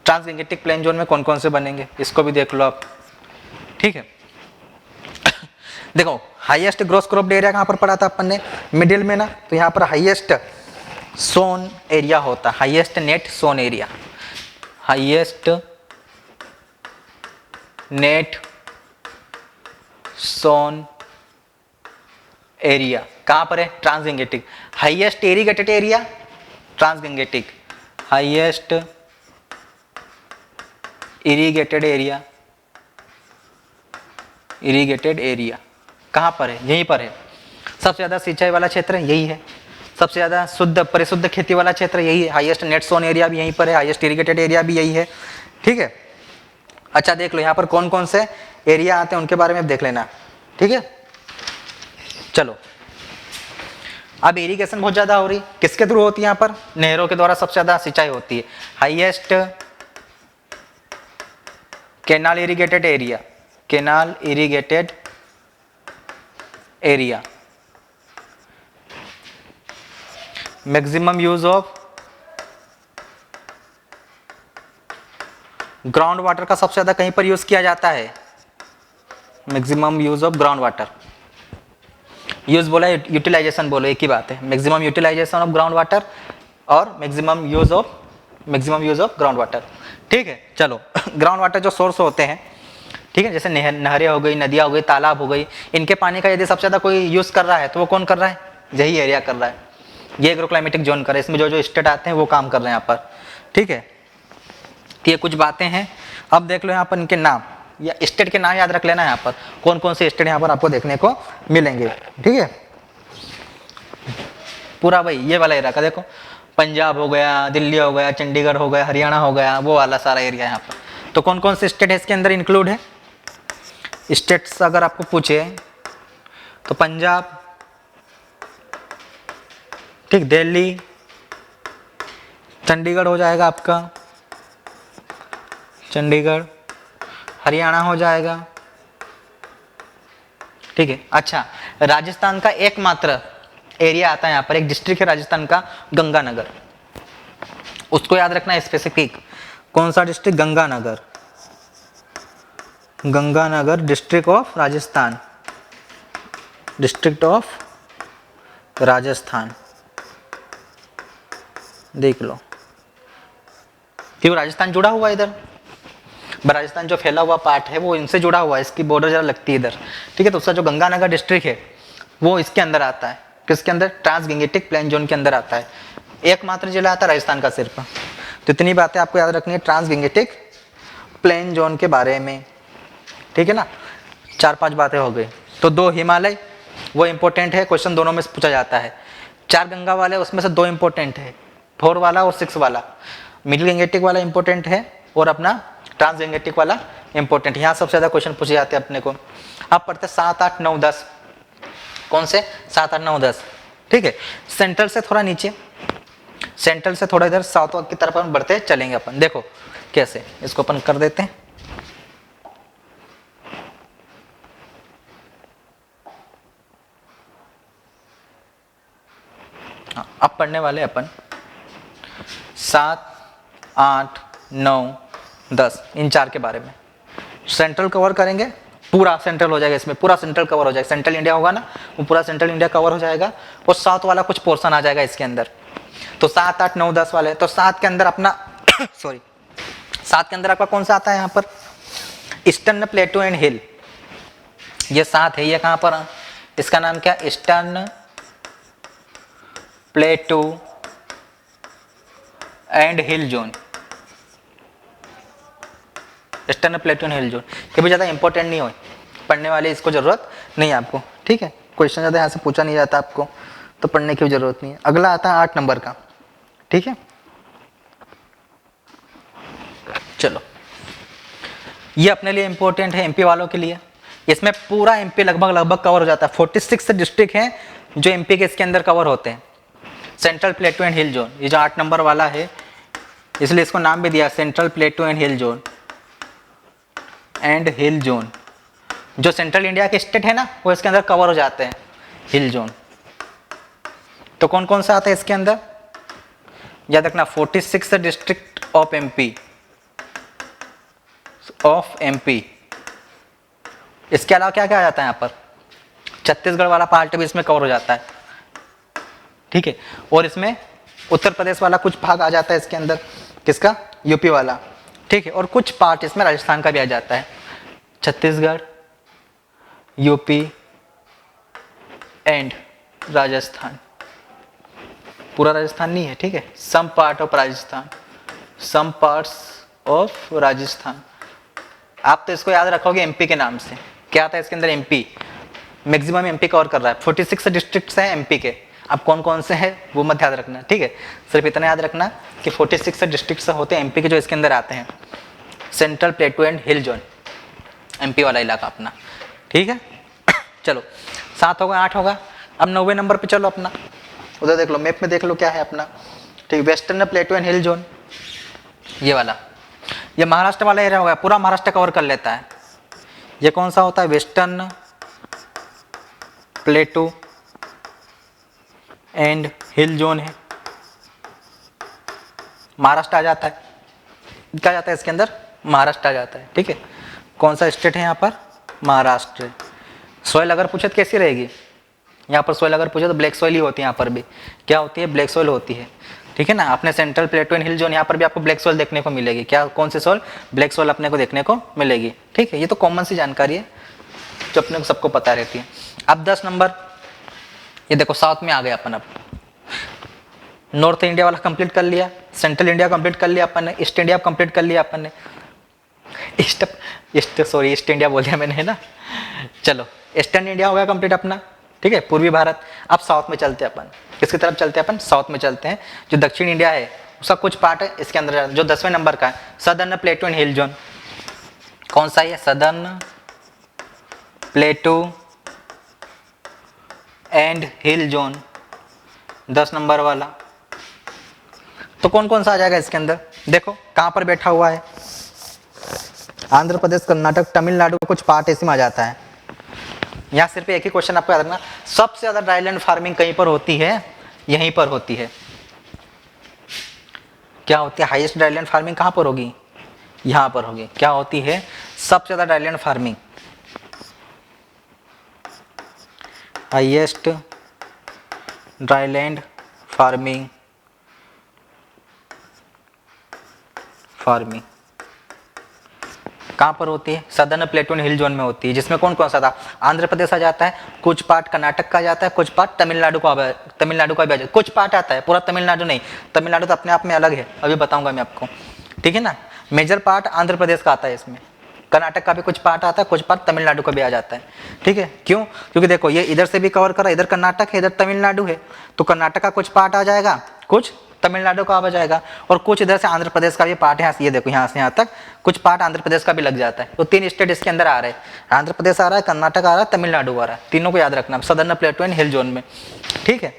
ट्रांस गंगेटिक प्लेन जोन में कौन कौन से बनेंगे, इसको भी देख लो आप। ठीक है। देखो हाईएस्ट ग्रोस क्रॉप्ड एरिया कहाँ पर पढ़ा था अपन ने, मिडिल में ना, तो यहाँ पर हाईएस्ट सोन एरिया होता है, highest net sown area, highest net sown area कहाँ पर है, transgangetic, highest irrigated area transgangetic, highest irrigated area, irrigated area कहाँ पर है, यहीं पर है। सबसे ज़्यादा सिंचाई वाला क्षेत्र यही है, सबसे ज़्यादा शुद्ध परिशुद्ध खेती वाला क्षेत्र यही है, हाईएस्ट नेट सोन एरिया भी यहीं पर है, हाईएस्ट इरिगेटेड एरिया भी यही है, ठीक है। अच्छा देख लो यहाँ पर कौन कौन से एरिया आते हैं उनके बारे में देख लेना, ठीक है। चलो अब इरिगेशन बहुत ज़्यादा हो रही, किसके थ्रू होती है, यहाँ पर नहरों के द्वारा सबसे ज़्यादा सिंचाई होती है, highest canal irrigated area, canal irrigated area, maximum use of ground water का सबसे ज्यादा कहीं पर यूज किया जाता है, maximum use of ground water, use बोला यूटिलाइजेशन बोलो एक ही बात है, maximum utilisation of ground water और maximum use of ground water, ठीक है। चलो ग्राउंड वाटर जो सोर्स होते हैं, ठीक है, जैसे नहरें हो गई, नदियाँ हो गई, तालाब हो गई, इनके पानी का यदि सबसे ज़्यादा कोई यूज़ कर रहा है तो वो कौन कर रहा है, यही एरिया कर रहा है, ये एग्रोक्लाइमेटिक जोन कर रहा है, इसमें जो जो स्टेट आते हैं वो काम कर रहे हैं यहाँ पर, ठीक है। तो ये कुछ बातें हैं। अब देख लो यहाँ पर इनके नाम या स्टेट के नाम याद रख लेना, यहाँ पर कौन कौन से स्टेट यहाँ पर आपको देखने को मिलेंगे, ठीक है। पूरा भाई ये वाला एरिया का देखो, पंजाब हो गया, दिल्ली हो गया, चंडीगढ़ हो गया, हरियाणा हो गया, वो वाला सारा एरिया यहाँ पर। तो कौन कौन से स्टेट है इसके अंदर इंक्लूड है, स्टेट्स अगर आपको पूछे तो पंजाब, ठीक, दिल्ली, चंडीगढ़ हो जाएगा आपका, चंडीगढ़, हरियाणा हो जाएगा, ठीक है। अच्छा राजस्थान का एकमात्र एरिया आता है यहाँ पर, एक डिस्ट्रिक्ट है राजस्थान का, गंगानगर, उसको याद रखना स्पेसिफिक, कौन सा district, Ganganagar, Ganganagar district of Rajasthan, district of Rajasthan, देख लो क्यों राजस्थान जुड़ा हुआ है इधर, राजस्थान जो फैला हुआ पार्ट है वो इनसे जुड़ा हुआ है, इसकी बॉर्डर जरा लगती है इधर, ठीक है। तो उसका जो गंगानगर डिस्ट्रिक्ट है वो इसके अंदर आता है, किसके अंदर, ट्रांसगैंगेटिक प्लेन जोन के अंदर आता है, एकमात्र जिला आता है राजस्थान का सिर्फ। तो इतनी बातें आपको याद रखनी है ट्रांसगैंगेटिक प्लेन जोन के बारे में, ठीक है ना। 4-5 बातें हो गई। तो 2 हिमालय वो इंपॉर्टेंट है, क्वेश्चन दोनों में से पूछा जाता है। 4 गंगा वाले उसमें से 2 इंपॉर्टेंट है, 4 वाला और 6 वाला, मिडिल गैंगेटिक वाला इंपॉर्टेंट है और अपना ट्रांसगैंगेटिक वाला इंपॉर्टेंट, यहाँ सबसे ज़्यादा क्वेश्चन पूछे जाते हैं अपने को। अब पढ़ते 7, 8, 9, 10, कौन से 7, 8, 9, 10, ठीक है। सेंट्रल से थोड़ा नीचे, सेंट्रल से थोड़ा इधर साउथ की तरफ हम बढ़ते चलेंगे अपन, देखो कैसे, इसको अपन कर देते हैं। अब पढ़ने वाले अपन 7, 8, 9, 10 इन 4 के बारे में। सेंट्रल कवर करेंगे, पूरा सेंट्रल हो जाएगा, इसमें पूरा सेंट्रल कवर हो जाएगा, सेंट्रल इंडिया होगा ना, वो पूरा सेंट्रल इंडिया कवर हो जाएगा और साउथ वाला कुछ पोर्शन आ जाएगा इसके अंदर। तो 7, 8, 9, 10 वाले, तो 7 के अंदर अपना सॉरी 7 के अंदर आपका कौन सा आता है यहाँ पर, ईस्टर्न प्लेटू एंड हिल, ये 7 है, ये कहाँ पर, इसका नाम क्या, eastern प्लेटू and hill zone, eastern प्लेटू and hill zone. ये भी ज़्यादा इंपॉर्टेंट नहीं हो, पढ़ने वाले इसको ज़रूरत नहीं है आपको, ठीक है। क्वेश्चन ज़्यादा यहाँ से पूछा नहीं जाता आपको, तो पढ़ने की ज़रूरत नहीं है। अगला आता है 8 नंबर का, ठीक है। चलो ये अपने लिए इंपॉर्टेंट है, एमपी वालों के लिए, इसमें पूरा एमपी लगभग कवर हो जाता है। 46 डिस्ट्रिक्ट हैं जो एमपी के इसके अंदर कवर होते हैं। Central plateau and hill zone, ये जो 8 नंबर वाला है, इसलिए इसको नाम भी दिया central plateau and hill zone, and hill zone. जो सेंट्रल इंडिया के स्टेट है ना वो इसके अंदर कवर हो जाते हैं, हिल जोन। तो कौन कौन सा आता है इसके अंदर, याद रखना, 46 डिस्ट्रिक्ट ऑफ एमपी, इसके अलावा क्या क्या आ जाता है यहाँ पर, छत्तीसगढ़ वाला पार्ट भी इसमें कवर हो जाता है, ठीक है। और इसमें उत्तर प्रदेश वाला कुछ भाग आ जाता है इसके अंदर, किसका, यूपी वाला, ठीक है। और कुछ पार्ट इसमें राजस्थान का भी आ जाता है, छत्तीसगढ़, यूपी एंड राजस्थान। पूरा राजस्थान नहीं है, ठीक है, some part of Rajasthan, some parts of Rajasthan. आप तो इसको याद रखोगे एमपी के नाम से। क्या आता है इसके अंदर, एमपी, मैक्सिमम एमपी कवर कर रहा है। 46 डिस्ट्रिक्ट्स हैं एमपी के, अब कौन कौन से हैं वो मत याद रखना, ठीक है। सिर्फ इतना याद रखना कि 46 डिस्ट्रिक्ट्स होते हैं एमपी के जो इसके अंदर आते हैं, central plateau and hill zone, MP वाला इलाका अपना, ठीक है। चलो 7 होगा, 8 होगा। अब 9वें नंबर पे चलो अपना, उधर देख लो, मैप में देख लो क्या है अपना, ठीक, वेस्टर्न प्लेटू एंड हिल जोन, ये वाला, ये महाराष्ट्र वाला एरिया होगा, पूरा महाराष्ट्र कवर कर लेता है। ये कौन सा होता है, वेस्टर्न प्लेटू एंड हिल जोन है, महाराष्ट्र आ जाता है। क्या जाता है इसके अंदर, महाराष्ट्र आ जाता है, ठीक है। कौन सा स्टेट है यहाँ पर, महाराष्ट्र। सॉइल अगर पूछे तो कैसी रहेगी, यहाँ पर सॉइल अगर पूछे तो ब्लैक सॉइल ही होती है, यहाँ पर भी क्या होती है, ब्लैक सॉइल होती है, ठीक है ना। अपने central plateau and hill zone यहाँ पर भी आपको ब्लैक सॉइल देखने को मिलेगी। क्या, कौन सी सॉइल, ब्लैक सॉइल अपने को देखने को मिलेगी, ठीक है। ये तो कॉमन सी जानकारी है जो अपने को सबको पता रहती है। अब 10 नंबर, ये देखो साउथ में आ गए अपन। अब नॉर्थ इंडिया वाला कंप्लीट कर लिया, सेंट्रल इंडिया कंप्लीट कर लिया अपन ने, ईस्ट इंडिया कंप्लीट कर लिया अपन ने, ईस्ट इंडिया बोल दिया मैंने, है ना। चलो ईस्टर्न इंडिया हो गया कंप्लीट अपना, ठीक है, पूर्वी भारत। अब साउथ में चलते हैं अपन, किसकी तरफ चलते हैं अपन, साउथ में चलते हैं। जो दक्षिण इंडिया है उसका कुछ पार्ट है इसके अंदर, जो 10वें नंबर का है, सदर्न प्लेटू एंड हिल जोन। कौन सा है, southern प्लेटू and hill zone, 10 number वाला। तो कौन कौन सा आ जाएगा इसके अंदर, देखो कहां पर बैठा हुआ है, आंध्र प्रदेश, कर्नाटक, तमिलनाडु, कुछ पार्ट इसमें आ जाता है। यहाँ सिर्फ एक ही क्वेश्चन आपको याद रखना, सबसे ज्यादा ड्राईलैंड फार्मिंग कहीं पर होती है, यहीं पर होती है। क्या होती है, हाईएस्ट ड्राईलैंड फार्मिंग कहां पर होगी, यहां पर होगी। क्या होती है, सबसे ज्यादा dryland farming, highest dryland farming कहाँ पर होती है, सदर्न प्लेटू एंड हिल जोन में होती है, जिसमें कौन कौन सा था, आंध्र प्रदेश आ जाता है, कुछ पार्ट कर्नाटक का आ जाता है, कुछ पार्ट तमिलनाडु का भी आ जाता है, कुछ पार्ट आता है, पूरा तमिलनाडु नहीं, तमिलनाडु तो अपने आप में अलग है, अभी बताऊंगा मैं आपको, ठीक है ना। मेजर पार्ट आंध्र प्रदेश का आता है इसमें, कर्नाटक का भी कुछ पार्ट आता है, कुछ पार्ट तमिलनाडु का भी आ जाता है, ठीक है। क्यों, क्योंकि देखो ये इधर से भी कवर कर रहा है, इधर कर्नाटक है, इधर तमिलनाडु है, तो कर्नाटक का कुछ पार्ट आ जाएगा, कुछ तमिलनाडु का आ जाएगा, और कुछ इधर से आंध्र प्रदेश का भी पार्ट है। ये देखो यहाँ से यहाँ तक कुछ पार्ट आंध्र प्रदेश का भी लग जाता है। तो 3 स्टेट इसके अंदर आ रहे हैं, आंध्र प्रदेश आ रहा है, कर्नाटक आ रहा है, तमिलनाडु आ रहा है, तीनों को याद रखना सदर्न प्लेटू एंड हिल जोन में, ठीक है।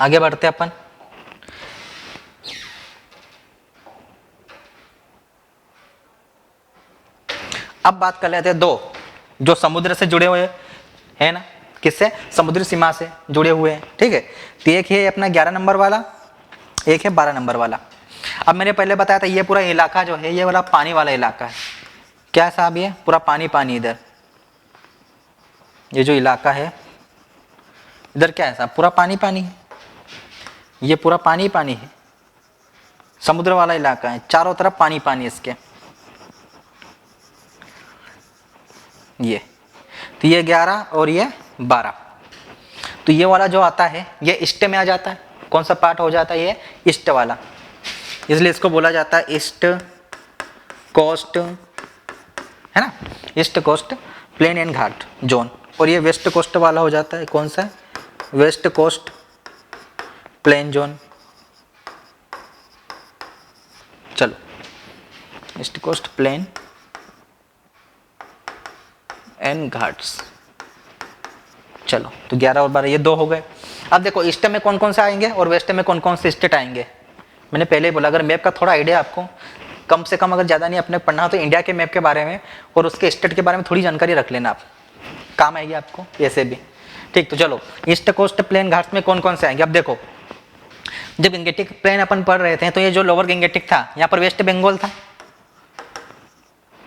आगे बढ़ते अपन, अब बात कर लेते हैं दो जो समुद्र से जुड़े हुए है ना, किससे, समुद्री सीमा से जुड़े हुए हैं, ठीक है। तो एक है अपना 11 नंबर वाला, एक है 12 नंबर वाला। अब मैंने पहले बताया था ये पूरा इलाका जो है ये वाला पानी वाला इलाका है। क्या साहब, ये पूरा पानी पानी, इधर ये जो इलाका है इधर क्या है साहब, पूरा पानी पानी है, ये पूरा पानी पानी है, समुद्र वाला इलाका है, चारों तरफ पानी पानी इसके। ये तो ये 11 और ये 12, तो ये वाला जो आता है ये ईस्ट में आ जाता है। कौन सा पार्ट हो जाता है, ये ईस्ट वाला, इसलिए इसको बोला जाता है ईस्ट कोस्ट, है ना, east coast plain and ghat zone. और ये वेस्ट कोस्ट वाला हो जाता है, कौन सा, वेस्ट कोस्ट प्लेन जोन। चलो east coast plain and ghats. चलो तो 11 और 12 ये 2 हो गए। अब देखो ईस्ट में कौन कौन से आएंगे और वेस्ट में कौन कौन से स्टेट आएंगे। मैंने पहले ही बोला अगर मैप का थोड़ा आइडिया आपको कम से कम, अगर ज़्यादा नहीं अपने पढ़ना हो तो इंडिया के मैप के बारे में और उसके स्टेट के बारे में थोड़ी जानकारी रख लेना, आप काम आएगी आपको ऐसे भी, ठीक। तो चलो ईस्ट कोस्ट प्लेन घाट्स में कौन कौन से आएंगे। अब देखो जब गंगेटिक प्लेन अपन पढ़ रहे थे तो ये जो लोअर गंगेटिक था यहाँ पर वेस्ट बंगाल था,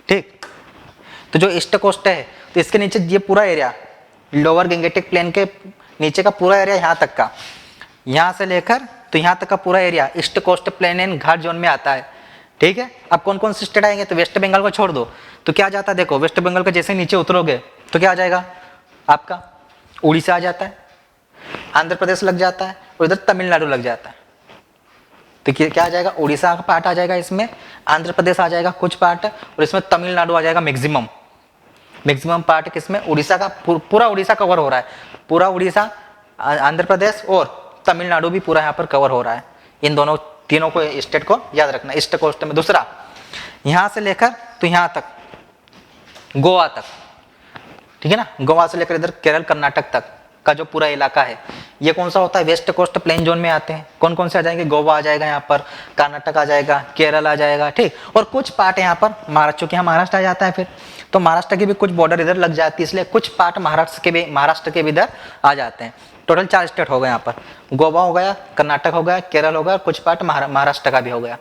ठीक। तो जो ईस्ट कोस्ट है तो इसके नीचे ये पूरा एरिया लोअर गंगेटिक प्लेन के नीचे का पूरा एरिया यहाँ तक का, यहाँ से लेकर तो यहाँ तक का पूरा area east coast plain and ghat zone में आता है। ठीक है, अब कौन कौन से स्टेट आएंगे, तो वेस्ट बंगाल को छोड़ दो तो क्या आ जाता है, देखो वेस्ट बंगाल के जैसे नीचे उतरोगे तो क्या आ जाएगा आपका उड़ीसा आ जाता है, आंध्र प्रदेश लग जाता है और इधर तमिलनाडु लग जाता है। तो क्या आ जाएगा, उड़ीसा का पार्ट आ जाएगा इसमें, आंध्र प्रदेश आ जाएगा कुछ पार्ट और इसमें तमिलनाडु आ जाएगा मैक्सिमम पार्ट किसमें, उड़ीसा का पूरा उड़ीसा कवर हो रहा है, पूरा उड़ीसा आंध्र प्रदेश और तमिलनाडु भी पूरा यहाँ पर कवर हो रहा है। इन दोनों तीनों को स्टेट को याद रखना ईस्ट कोस्ट में। दूसरा यहाँ से लेकर तो यहाँ तक गोवा तक, ठीक है ना, गोवा से लेकर इधर केरल कर्नाटक तक का जो पूरा इलाका है ये कौन सा होता है, वेस्ट कोस्ट प्लेन जोन में आते हैं। कौन कौन से आ जाएंगे, गोवा आ जाएगा यहाँ पर, कर्नाटक आ जाएगा, केरल आ जाएगा, ठीक, और कुछ पार्ट यहाँ पर महाराष्ट्र, चूंकि यहाँ महाराष्ट्र आ जाता है फिर तो महाराष्ट्र की भी कुछ बॉर्डर इधर लग जाती है, इसलिए कुछ पार्ट महाराष्ट्र के भी इधर आ जाते हैं। टोटल 4 स्टेट हो गए यहाँ पर, गोवा हो गया, कर्नाटक हो गया, केरल हो गया, कुछ पार्ट महाराष्ट्र का भी हो गया।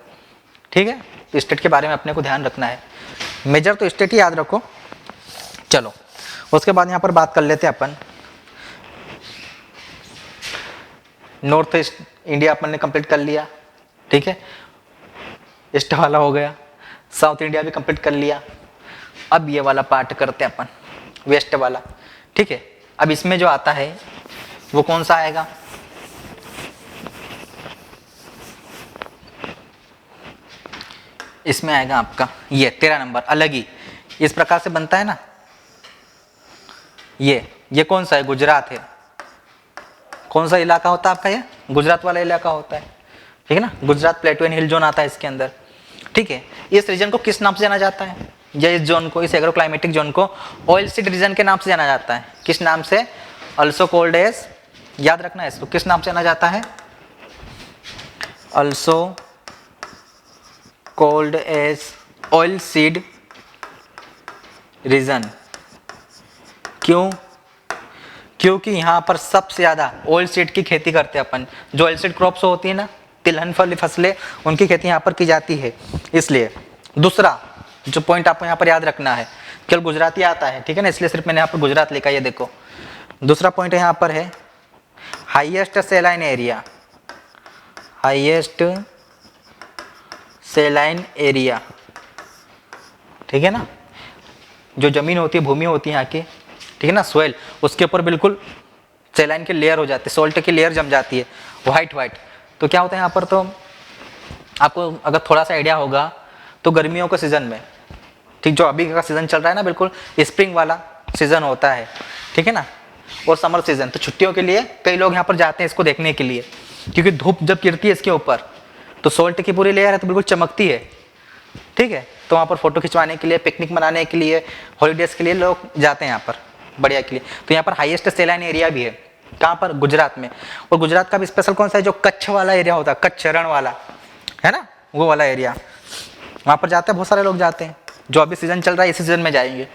ठीक है, तो स्टेट के बारे में अपने को ध्यान रखना है, मेजर तो स्टेट ही याद रखो। चलो उसके बाद यहाँ पर बात कर लेते हैं अपन नॉर्थ ईस्ट इंडिया अपन ने कंप्लीट कर लिया। ठीक है, ईस्ट वाला हो गया, साउथ इंडिया भी कंप्लीट कर लिया। अब ये वाला पार्ट करते हैं अपन वेस्ट वाला। ठीक है, अब इसमें जो आता है वो कौन सा आएगा, इसमें आएगा आपका ये 13 नंबर अलग ही इस प्रकार से बनता है ना, ये कौन सा है, गुजरात है। कौन सा इलाका होता है आपका, ये गुजरात वाला इलाका होता है। ठीक है ना, गुजरात प्लेटो एंड हिल जोन आता है इसके अंदर। ठीक है, इस रीजन को किस नाम से जाना जाता है, या इस जोन को, इस एग्रो क्लाइमेटिक जोन को ऑयल सीड रीजन के नाम से जाना जाता है। किस नाम से, अल्सो कोल्ड एज, याद रखना है इसको, किस नाम से जाना जाता है, also called as oil seed region. क्यों, क्योंकि यहाँ पर सबसे ज़्यादा ऑयल सीड की खेती करते हैं अपन, जो ऑयल सीड क्रॉप्स होती है ना, तिलहन वाली फसलें, उनकी खेती यहाँ पर की जाती है इसलिए। दूसरा जो पॉइंट आपको यहाँ पर याद रखना है, केवल गुजराती आता है, ठीक है ना, इसलिए सिर्फ मैंने यहाँ पर गुजरात लिखा, ये देखो। दूसरा पॉइंट यहाँ पर है हाईएस्ट सेलाइन एरिया, हाईएस्ट सेलाइन एरिया। ठीक है ना, जो जमीन होती है, भूमि होती है यहाँ की, ठीक है ना, सोइल, उसके ऊपर बिल्कुल सेलाइन की लेयर हो जाती है, सोल्ट की लेयर जम जाती है वाइट। तो क्या होता है यहाँ पर, तो आपको अगर थोड़ा सा आइडिया होगा तो गर्मियों के सीजन में, ठीक, जो अभी का सीजन चल रहा है ना, बिल्कुल स्प्रिंग वाला सीजन होता है, ठीक है ना, और समर सीजन, तो छुट्टियों के लिए कई लोग यहाँ पर जाते हैं इसको देखने के लिए, क्योंकि धूप जब गिरती है इसके ऊपर तो सोल्ट की पूरी लेयर है तो बिल्कुल चमकती है। ठीक है, तो वहाँ पर फोटो खिंचवाने के लिए, पिकनिक मनाने के लिए, हॉलीडेज के लिए लोग जाते हैं यहाँ पर बढ़िया के लिए। तो यहाँ पर हाईएस्ट सेलाइन एरिया भी है, कहाँ पर, गुजरात में। और गुजरात का भी स्पेशल कौन सा है, जो कच्छ वाला एरिया होता है, कच्छ रण वाला है ना, वो वाला एरिया, वहाँ पर जाते हैं बहुत सारे लोग जाते हैं, जो अभी सीजन चल रहा है इसी सीजन में जाएंगे।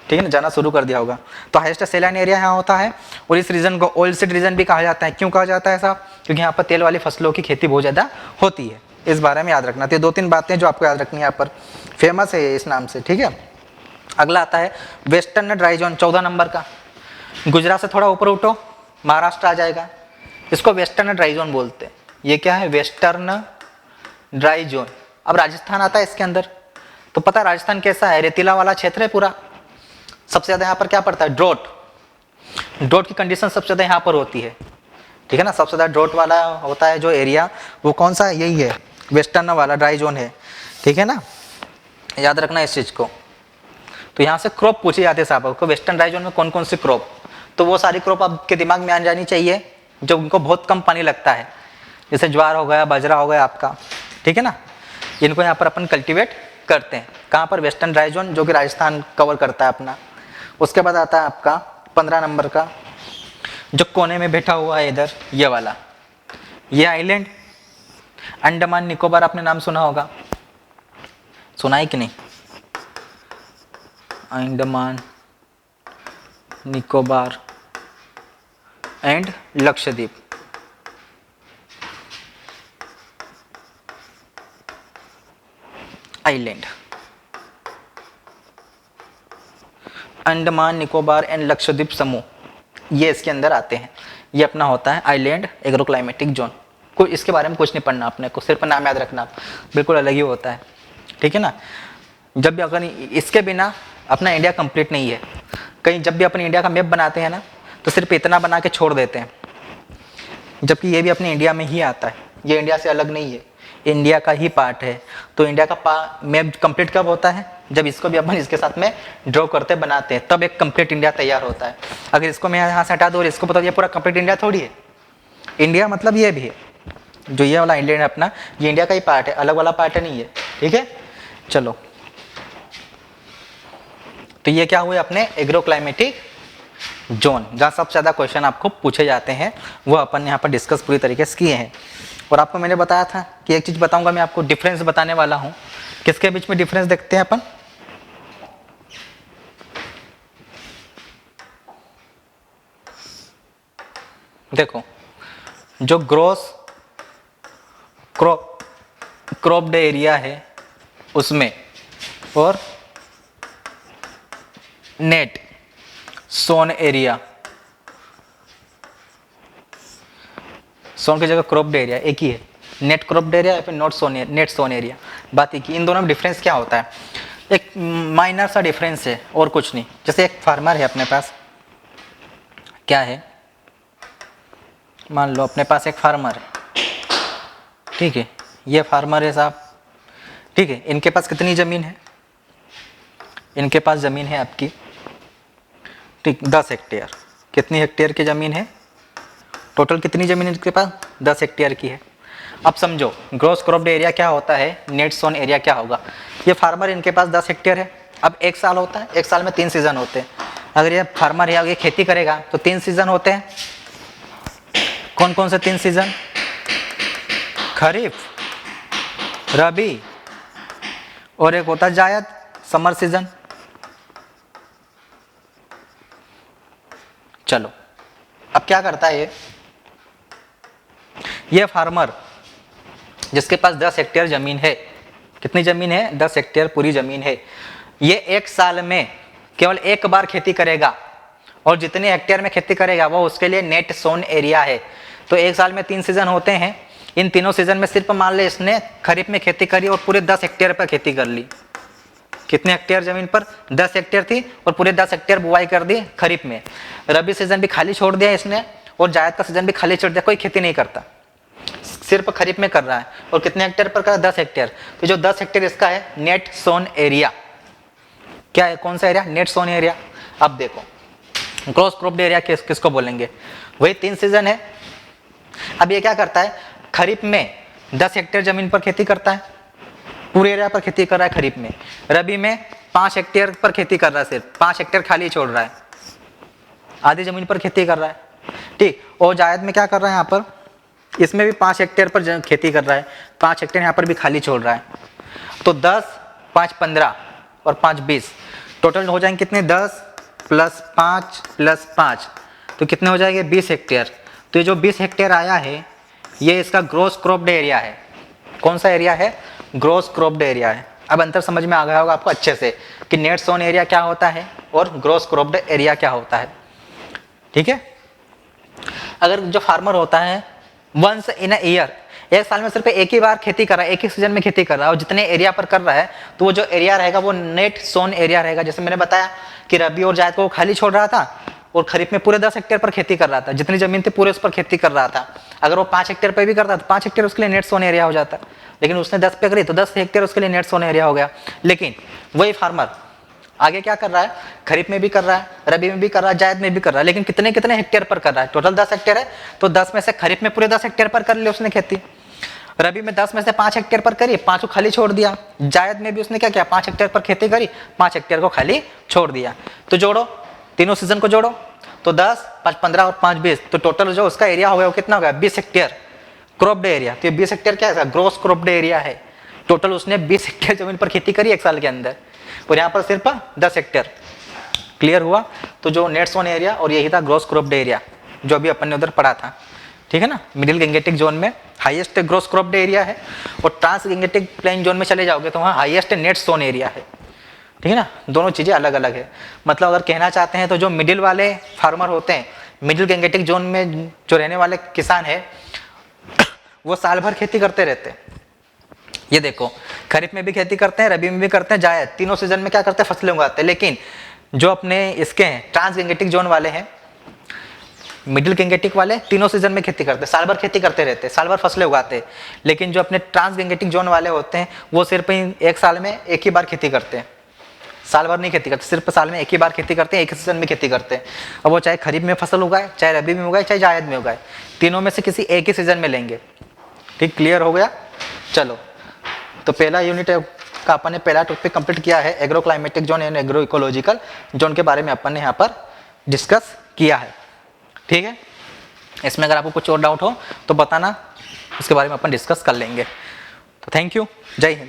ठीक है ना, जाना शुरू कर दिया होगा। तो हाईएस्ट सेलाइन एरिया यहाँ होता है, और इस रीजन को ऑयल सीड रीजन भी कहा जाता है। क्यों कहा जाता है ऐसा, क्योंकि यहाँ पर तेल वाली फसलों की खेती बहुत ज़्यादा होती है, इस बारे में याद रखना। तो 2-3 बातें जो आपको याद रखनी है, यहाँ पर फेमस है इस नाम से। ठीक है, अगला आता है वेस्टर्न ड्राई जोन, 14 नंबर का। गुजरात से थोड़ा ऊपर उठो, महाराष्ट्र आ जाएगा, इसको वेस्टर्न ड्राई जोन बोलते हैं। ये क्या है, वेस्टर्न ड्राई जोन। अब राजस्थान आता है इसके अंदर, तो पता है राजस्थान कैसा है, रेतीला वाला क्षेत्र है पूरा। सबसे ज़्यादा यहाँ पर क्या पड़ता है, ड्रोट की कंडीशन सबसे ज़्यादा यहाँ पर होती है। ठीक है ना, सबसे ज़्यादा ड्रोट वाला होता है जो एरिया, वो कौन सा है, यही है, वेस्टर्न वाला ड्राई जोन है। ठीक है ना, याद रखना इस चीज़ को। तो यहाँ से क्रॉप पूछे जाते हैं साहब आपको, वेस्टर्न ड्राई जोन में कौन कौन सी क्रॉप, तो वो सारी क्रॉप आपके दिमाग में आ जानी चाहिए जो उनको बहुत कम पानी लगता है, जैसे ज्वार हो गया, बाजरा हो गया आपका। ठीक है ना, इनको यहाँ पर अपन कल्टीवेट करते हैं। कहाँ पर, वेस्टर्न ड्राई जोन, जो कि राजस्थान कवर करता है अपना। उसके बाद आता है आपका 15 नंबर का, जो कोने में बैठा हुआ है इधर, ये वाला, ये आइलैंड अंडमान निकोबार, आपने नाम सुना होगा, सुना है कि नहीं, Andaman Nicobar and Lakshadweep. Island, Andaman Nicobar and Lakshadweep समूह, ये इसके अंदर आते हैं। ये अपना होता है आइलैंड एग्रोक्लाइमेटिक जोन। कोई इसके बारे में कुछ नहीं पढ़ना अपने को, सिर्फ नाम याद रखना, बिल्कुल अलग ही होता है, ठीक है ना। जब भी अगर इसके बिना अपना इंडिया कंप्लीट नहीं है। कहीं जब भी अपने इंडिया का मैप बनाते हैं ना तो सिर्फ इतना बना के छोड़ देते हैं, जबकि ये भी अपने इंडिया में ही आता है, ये इंडिया से अलग नहीं है, इंडिया का ही पार्ट है। तो इंडिया का मैप कंप्लीट कब होता है, जब इसको भी अपन इसके साथ में ड्रॉ करते बनाते हैं, तब एक कंप्लीट इंडिया तैयार होता है। अगर इसको मैं यहाँ से हटा दूँ और इसको बता, ये पूरा कंप्लीट इंडिया थोड़ी है। इंडिया मतलब ये भी है, जो ये वाला इंडिया है अपना, ये इंडिया का ही पार्ट है, अलग वाला पार्ट नहीं है, ठीक है। चलो, तो ये क्या हुए अपने एग्रोक्लाइमेटिक जोन, जहाँ सबसे ज़्यादा क्वेश्चन आपको पूछे जाते हैं, वो अपन यहाँ पर डिस्कस पूरी तरीके से किए हैं। और आपको मैंने बताया था कि एक चीज़ बताऊंगा मैं आपको, डिफरेंस बताने वाला हूँ। किसके बीच में डिफरेंस देखते हैं अपन, देखो, जो ग्रोस क्रॉप्ड एरिया है उसमें और नेट सोन एरिया, सोन की जगह क्रॉप्ड एरिया एक ही है, नेट क्रॉप्ड एरिया या फिर नेट सोन एरिया, बात एक ही। इन दोनों में डिफरेंस क्या होता है, एक माइनर सा डिफरेंस है और कुछ नहीं। जैसे एक फार्मर है अपने पास, क्या है, मान लो अपने पास एक फार्मर है, ठीक है, ये फार्मर है साहब, ठीक है। इनके पास कितनी ज़मीन है, इनके पास ज़मीन है आपकी, ठीक, 10 हेक्टेयर। कितनी हेक्टेयर की ज़मीन है, टोटल कितनी ज़मीन है इनके पास, 10 हेक्टेयर की है। अब समझो ग्रोस क्रॉप्ड एरिया क्या होता है, नेट सोन एरिया क्या होगा। ये फार्मर इनके पास 10 हेक्टेयर है, अब एक साल होता है, एक साल में 3 सीज़न होते हैं। अगर ये फार्मर है, ये खेती करेगा तो 3 सीज़न होते हैं। कौन कौन से 3 सीज़न, खरीफ, रबी और एक होता है जायद, समर सीजन। चलो, अब क्या करता है ये फार्मर जिसके पास 10 हेक्टेयर जमीन है, कितनी जमीन है, 10 हेक्टेयर पूरी जमीन है, ये एक साल में केवल एक बार खेती करेगा, और जितने हेक्टेयर में खेती करेगा वो उसके लिए नेट सोन एरिया है। तो एक साल में 3 सीजन होते हैं, इन तीनों सीजन में सिर्फ मान ले इसने खरीफ में खेती करी और पूरे 10 हेक्टेयर पर खेती कर ली। कितने हेक्टेयर जमीन पर, 10 हेक्टेयर थी और पूरे 10 हेक्टेयर बुआई कर दी खरीफ में। रबी सीजन भी खाली छोड़ दिया इसने और जायद का सीजन भी खाली छोड़ दिया, कोई खेती नहीं करता, सिर्फ खरीफ में कर रहा है। और कितने हेक्टेयर पर कर रहा है, 10 हेक्टेयर। तो जो 10 हेक्टेयर इसका है नेट सोन एरिया, क्या है, कौन सा एरिया, नेट सोन एरिया। अब देखो ग्रोस क्रॉप्ड एरिया किसको बोलेंगे, वही 3 सीजन है। अब ये क्या करता है, खरीफ में 10 हेक्टेयर जमीन पर खेती करता है, पूरे एरिया पर खेती कर रहा है खरीफ में। रबी में 5 हेक्टेयर पर खेती कर रहा है, सिर्फ 5 हेक्टेयर खाली छोड़ रहा है, आधी जमीन पर खेती कर रहा है, ठीक। और जायद में क्या कर रहा है, यहाँ पर इसमें भी 5 हेक्टेयर पर खेती कर रहा है, 5 हेक्टेयर यहाँ पर भी खाली छोड़ रहा है। तो 10, 5, 15 और 5, 20, टोटल हो जाएंगे कितने, 10 + 5 + 5, तो कितने हो जाएंगे, 20 हेक्टेयर। तो ये जो 20 हेक्टेयर आया है ये इसका ग्रोस क्रॉप्ड एरिया है। कौन सा एरिया है, ग्रोस क्रॉप्ड एरिया है। अब अंतर समझ में आ गया होगा आपको अच्छे से कि नेट सोन एरिया क्या होता है और ग्रोस क्रॉप्ड एरिया क्या होता है, ठीक है। अगर जो फार्मर होता है वंस इन अ ईयर, एक साल में सिर्फ एक ही बार खेती कर रहा है, एक ही सीजन में खेती कर रहा है और जितने एरिया पर कर रहा है, तो वो जो एरिया रहेगा वो नेट सोन एरिया रहेगा। जैसे मैंने बताया कि रबी और जायद को खाली छोड़ रहा था और खरीफ में पूरे 10 हेक्टेयर पर खेती कर रहा था, जितनी जमीन थी पूरे उस पर खेती कर रहा था। अगर वो 5 हेक्टेयर पर भी करता तो 5 हेक्टेयर उसके लिए नेट सोन एरिया हो जाता, लेकिन उसने 10 पे करी तो 10 हेक्टेयर उसके लिए नेट सोन एरिया हो गया। लेकिन वही फार्मर आगे क्या कर रहा है, खरीफ में भी कर रहा है, रबी में भी कर रहा है, जायद में भी कर रहा है, लेकिन कितने कितने हेक्टेयर पर कर रहा है, टोटल 10 हेक्टेयर है, तो 10 में से खरीफ में पूरे 10 हेक्टेयर पर कर लिया उसने खेती, रबी में 10 में से 5 हेक्टेयर पर करी, 5 को खाली छोड़ दिया, जायद में भी उसने क्या किया, 5 हेक्टेयर पर खेती करी, 5 हेक्टेयर को खाली छोड़ दिया। तो जोड़ो, तीनों सीजन को जोड़ो, तो 10, 5, 15 और 5, 20, तो टोटल जो उसका एरिया हो गया वो कितना हो गया, 20 हेक्टेयर क्रॉप्ड एरिया। तो ये 20 हेक्टेयर क्या है, ग्रोस क्रॉप्ड एरिया है। टोटल उसने 20 हेक्टेयर जमीन पर खेती करी एक साल के अंदर, और यहाँ पर सिर्फ 10 हेक्टेयर। क्लियर हुआ। तो जो नेट सोन एरिया और यही था ग्रोस क्रॉप्ड एरिया जो अभी अपन ने उधर पढ़ा था, ठीक है ना। मिडिल गैंगेटिक जोन में हाईएस्ट ग्रोस क्रॉप्ड एरिया है और ट्रांस गैंगेटिक प्लेन जोन में चले जाओगे तो वहाँ हाईएस्ट नेट सोन एरिया है। ठीक है ना, दोनों चीज़ें अलग अलग है। मतलब अगर कहना चाहते हैं तो जो मिडिल वाले फार्मर होते हैं, मिडिल गैंगेटिक जोन में जो रहने वाले किसान है, वो साल भर खेती करते रहते हैं। ये देखो, खरीफ में भी खेती करते हैं, रबी में भी करते हैं, जायद, तीनों सीजन में क्या करते हैं, फसलें उगाते हैं। लेकिन जो अपने इसके हैं ट्रांस गैंगेटिक जोन वाले हैं, मिडिल गैंगेटिक वाले, तीनों सीजन में खेती करते हैं, साल भर खेती करते रहते हैं, साल भर फसलें उगाते हैं। लेकिन जो अपने ट्रांस गैंगेटिक जोन वाले होते हैं, वो सिर्फ एक साल में एक ही बार खेती करते हैं, साल भर नहीं खेती करते, सिर्फ साल में एक ही बार खेती करते हैं, एक सीजन में खेती करते हैं। अब वो चाहे खरीफ में फसल उगाए, चाहे रबी में उगाए, चाहे जायद में उगाए, तीनों में से किसी एक ही सीजन में लेंगे। ठीक, क्लियर हो गया। चलो, तो पहला यूनिट का अपन ने पहला टॉपिक कंप्लीट किया है, agro climatic zone and agro ecological zone के बारे में अपन ने यहाँ पर डिस्कस किया है। ठीक है, इसमें अगर आपको कुछ और डाउट हो तो बताना, उसके बारे में अपन डिस्कस कर लेंगे। तो थैंक यू, जय हिंद।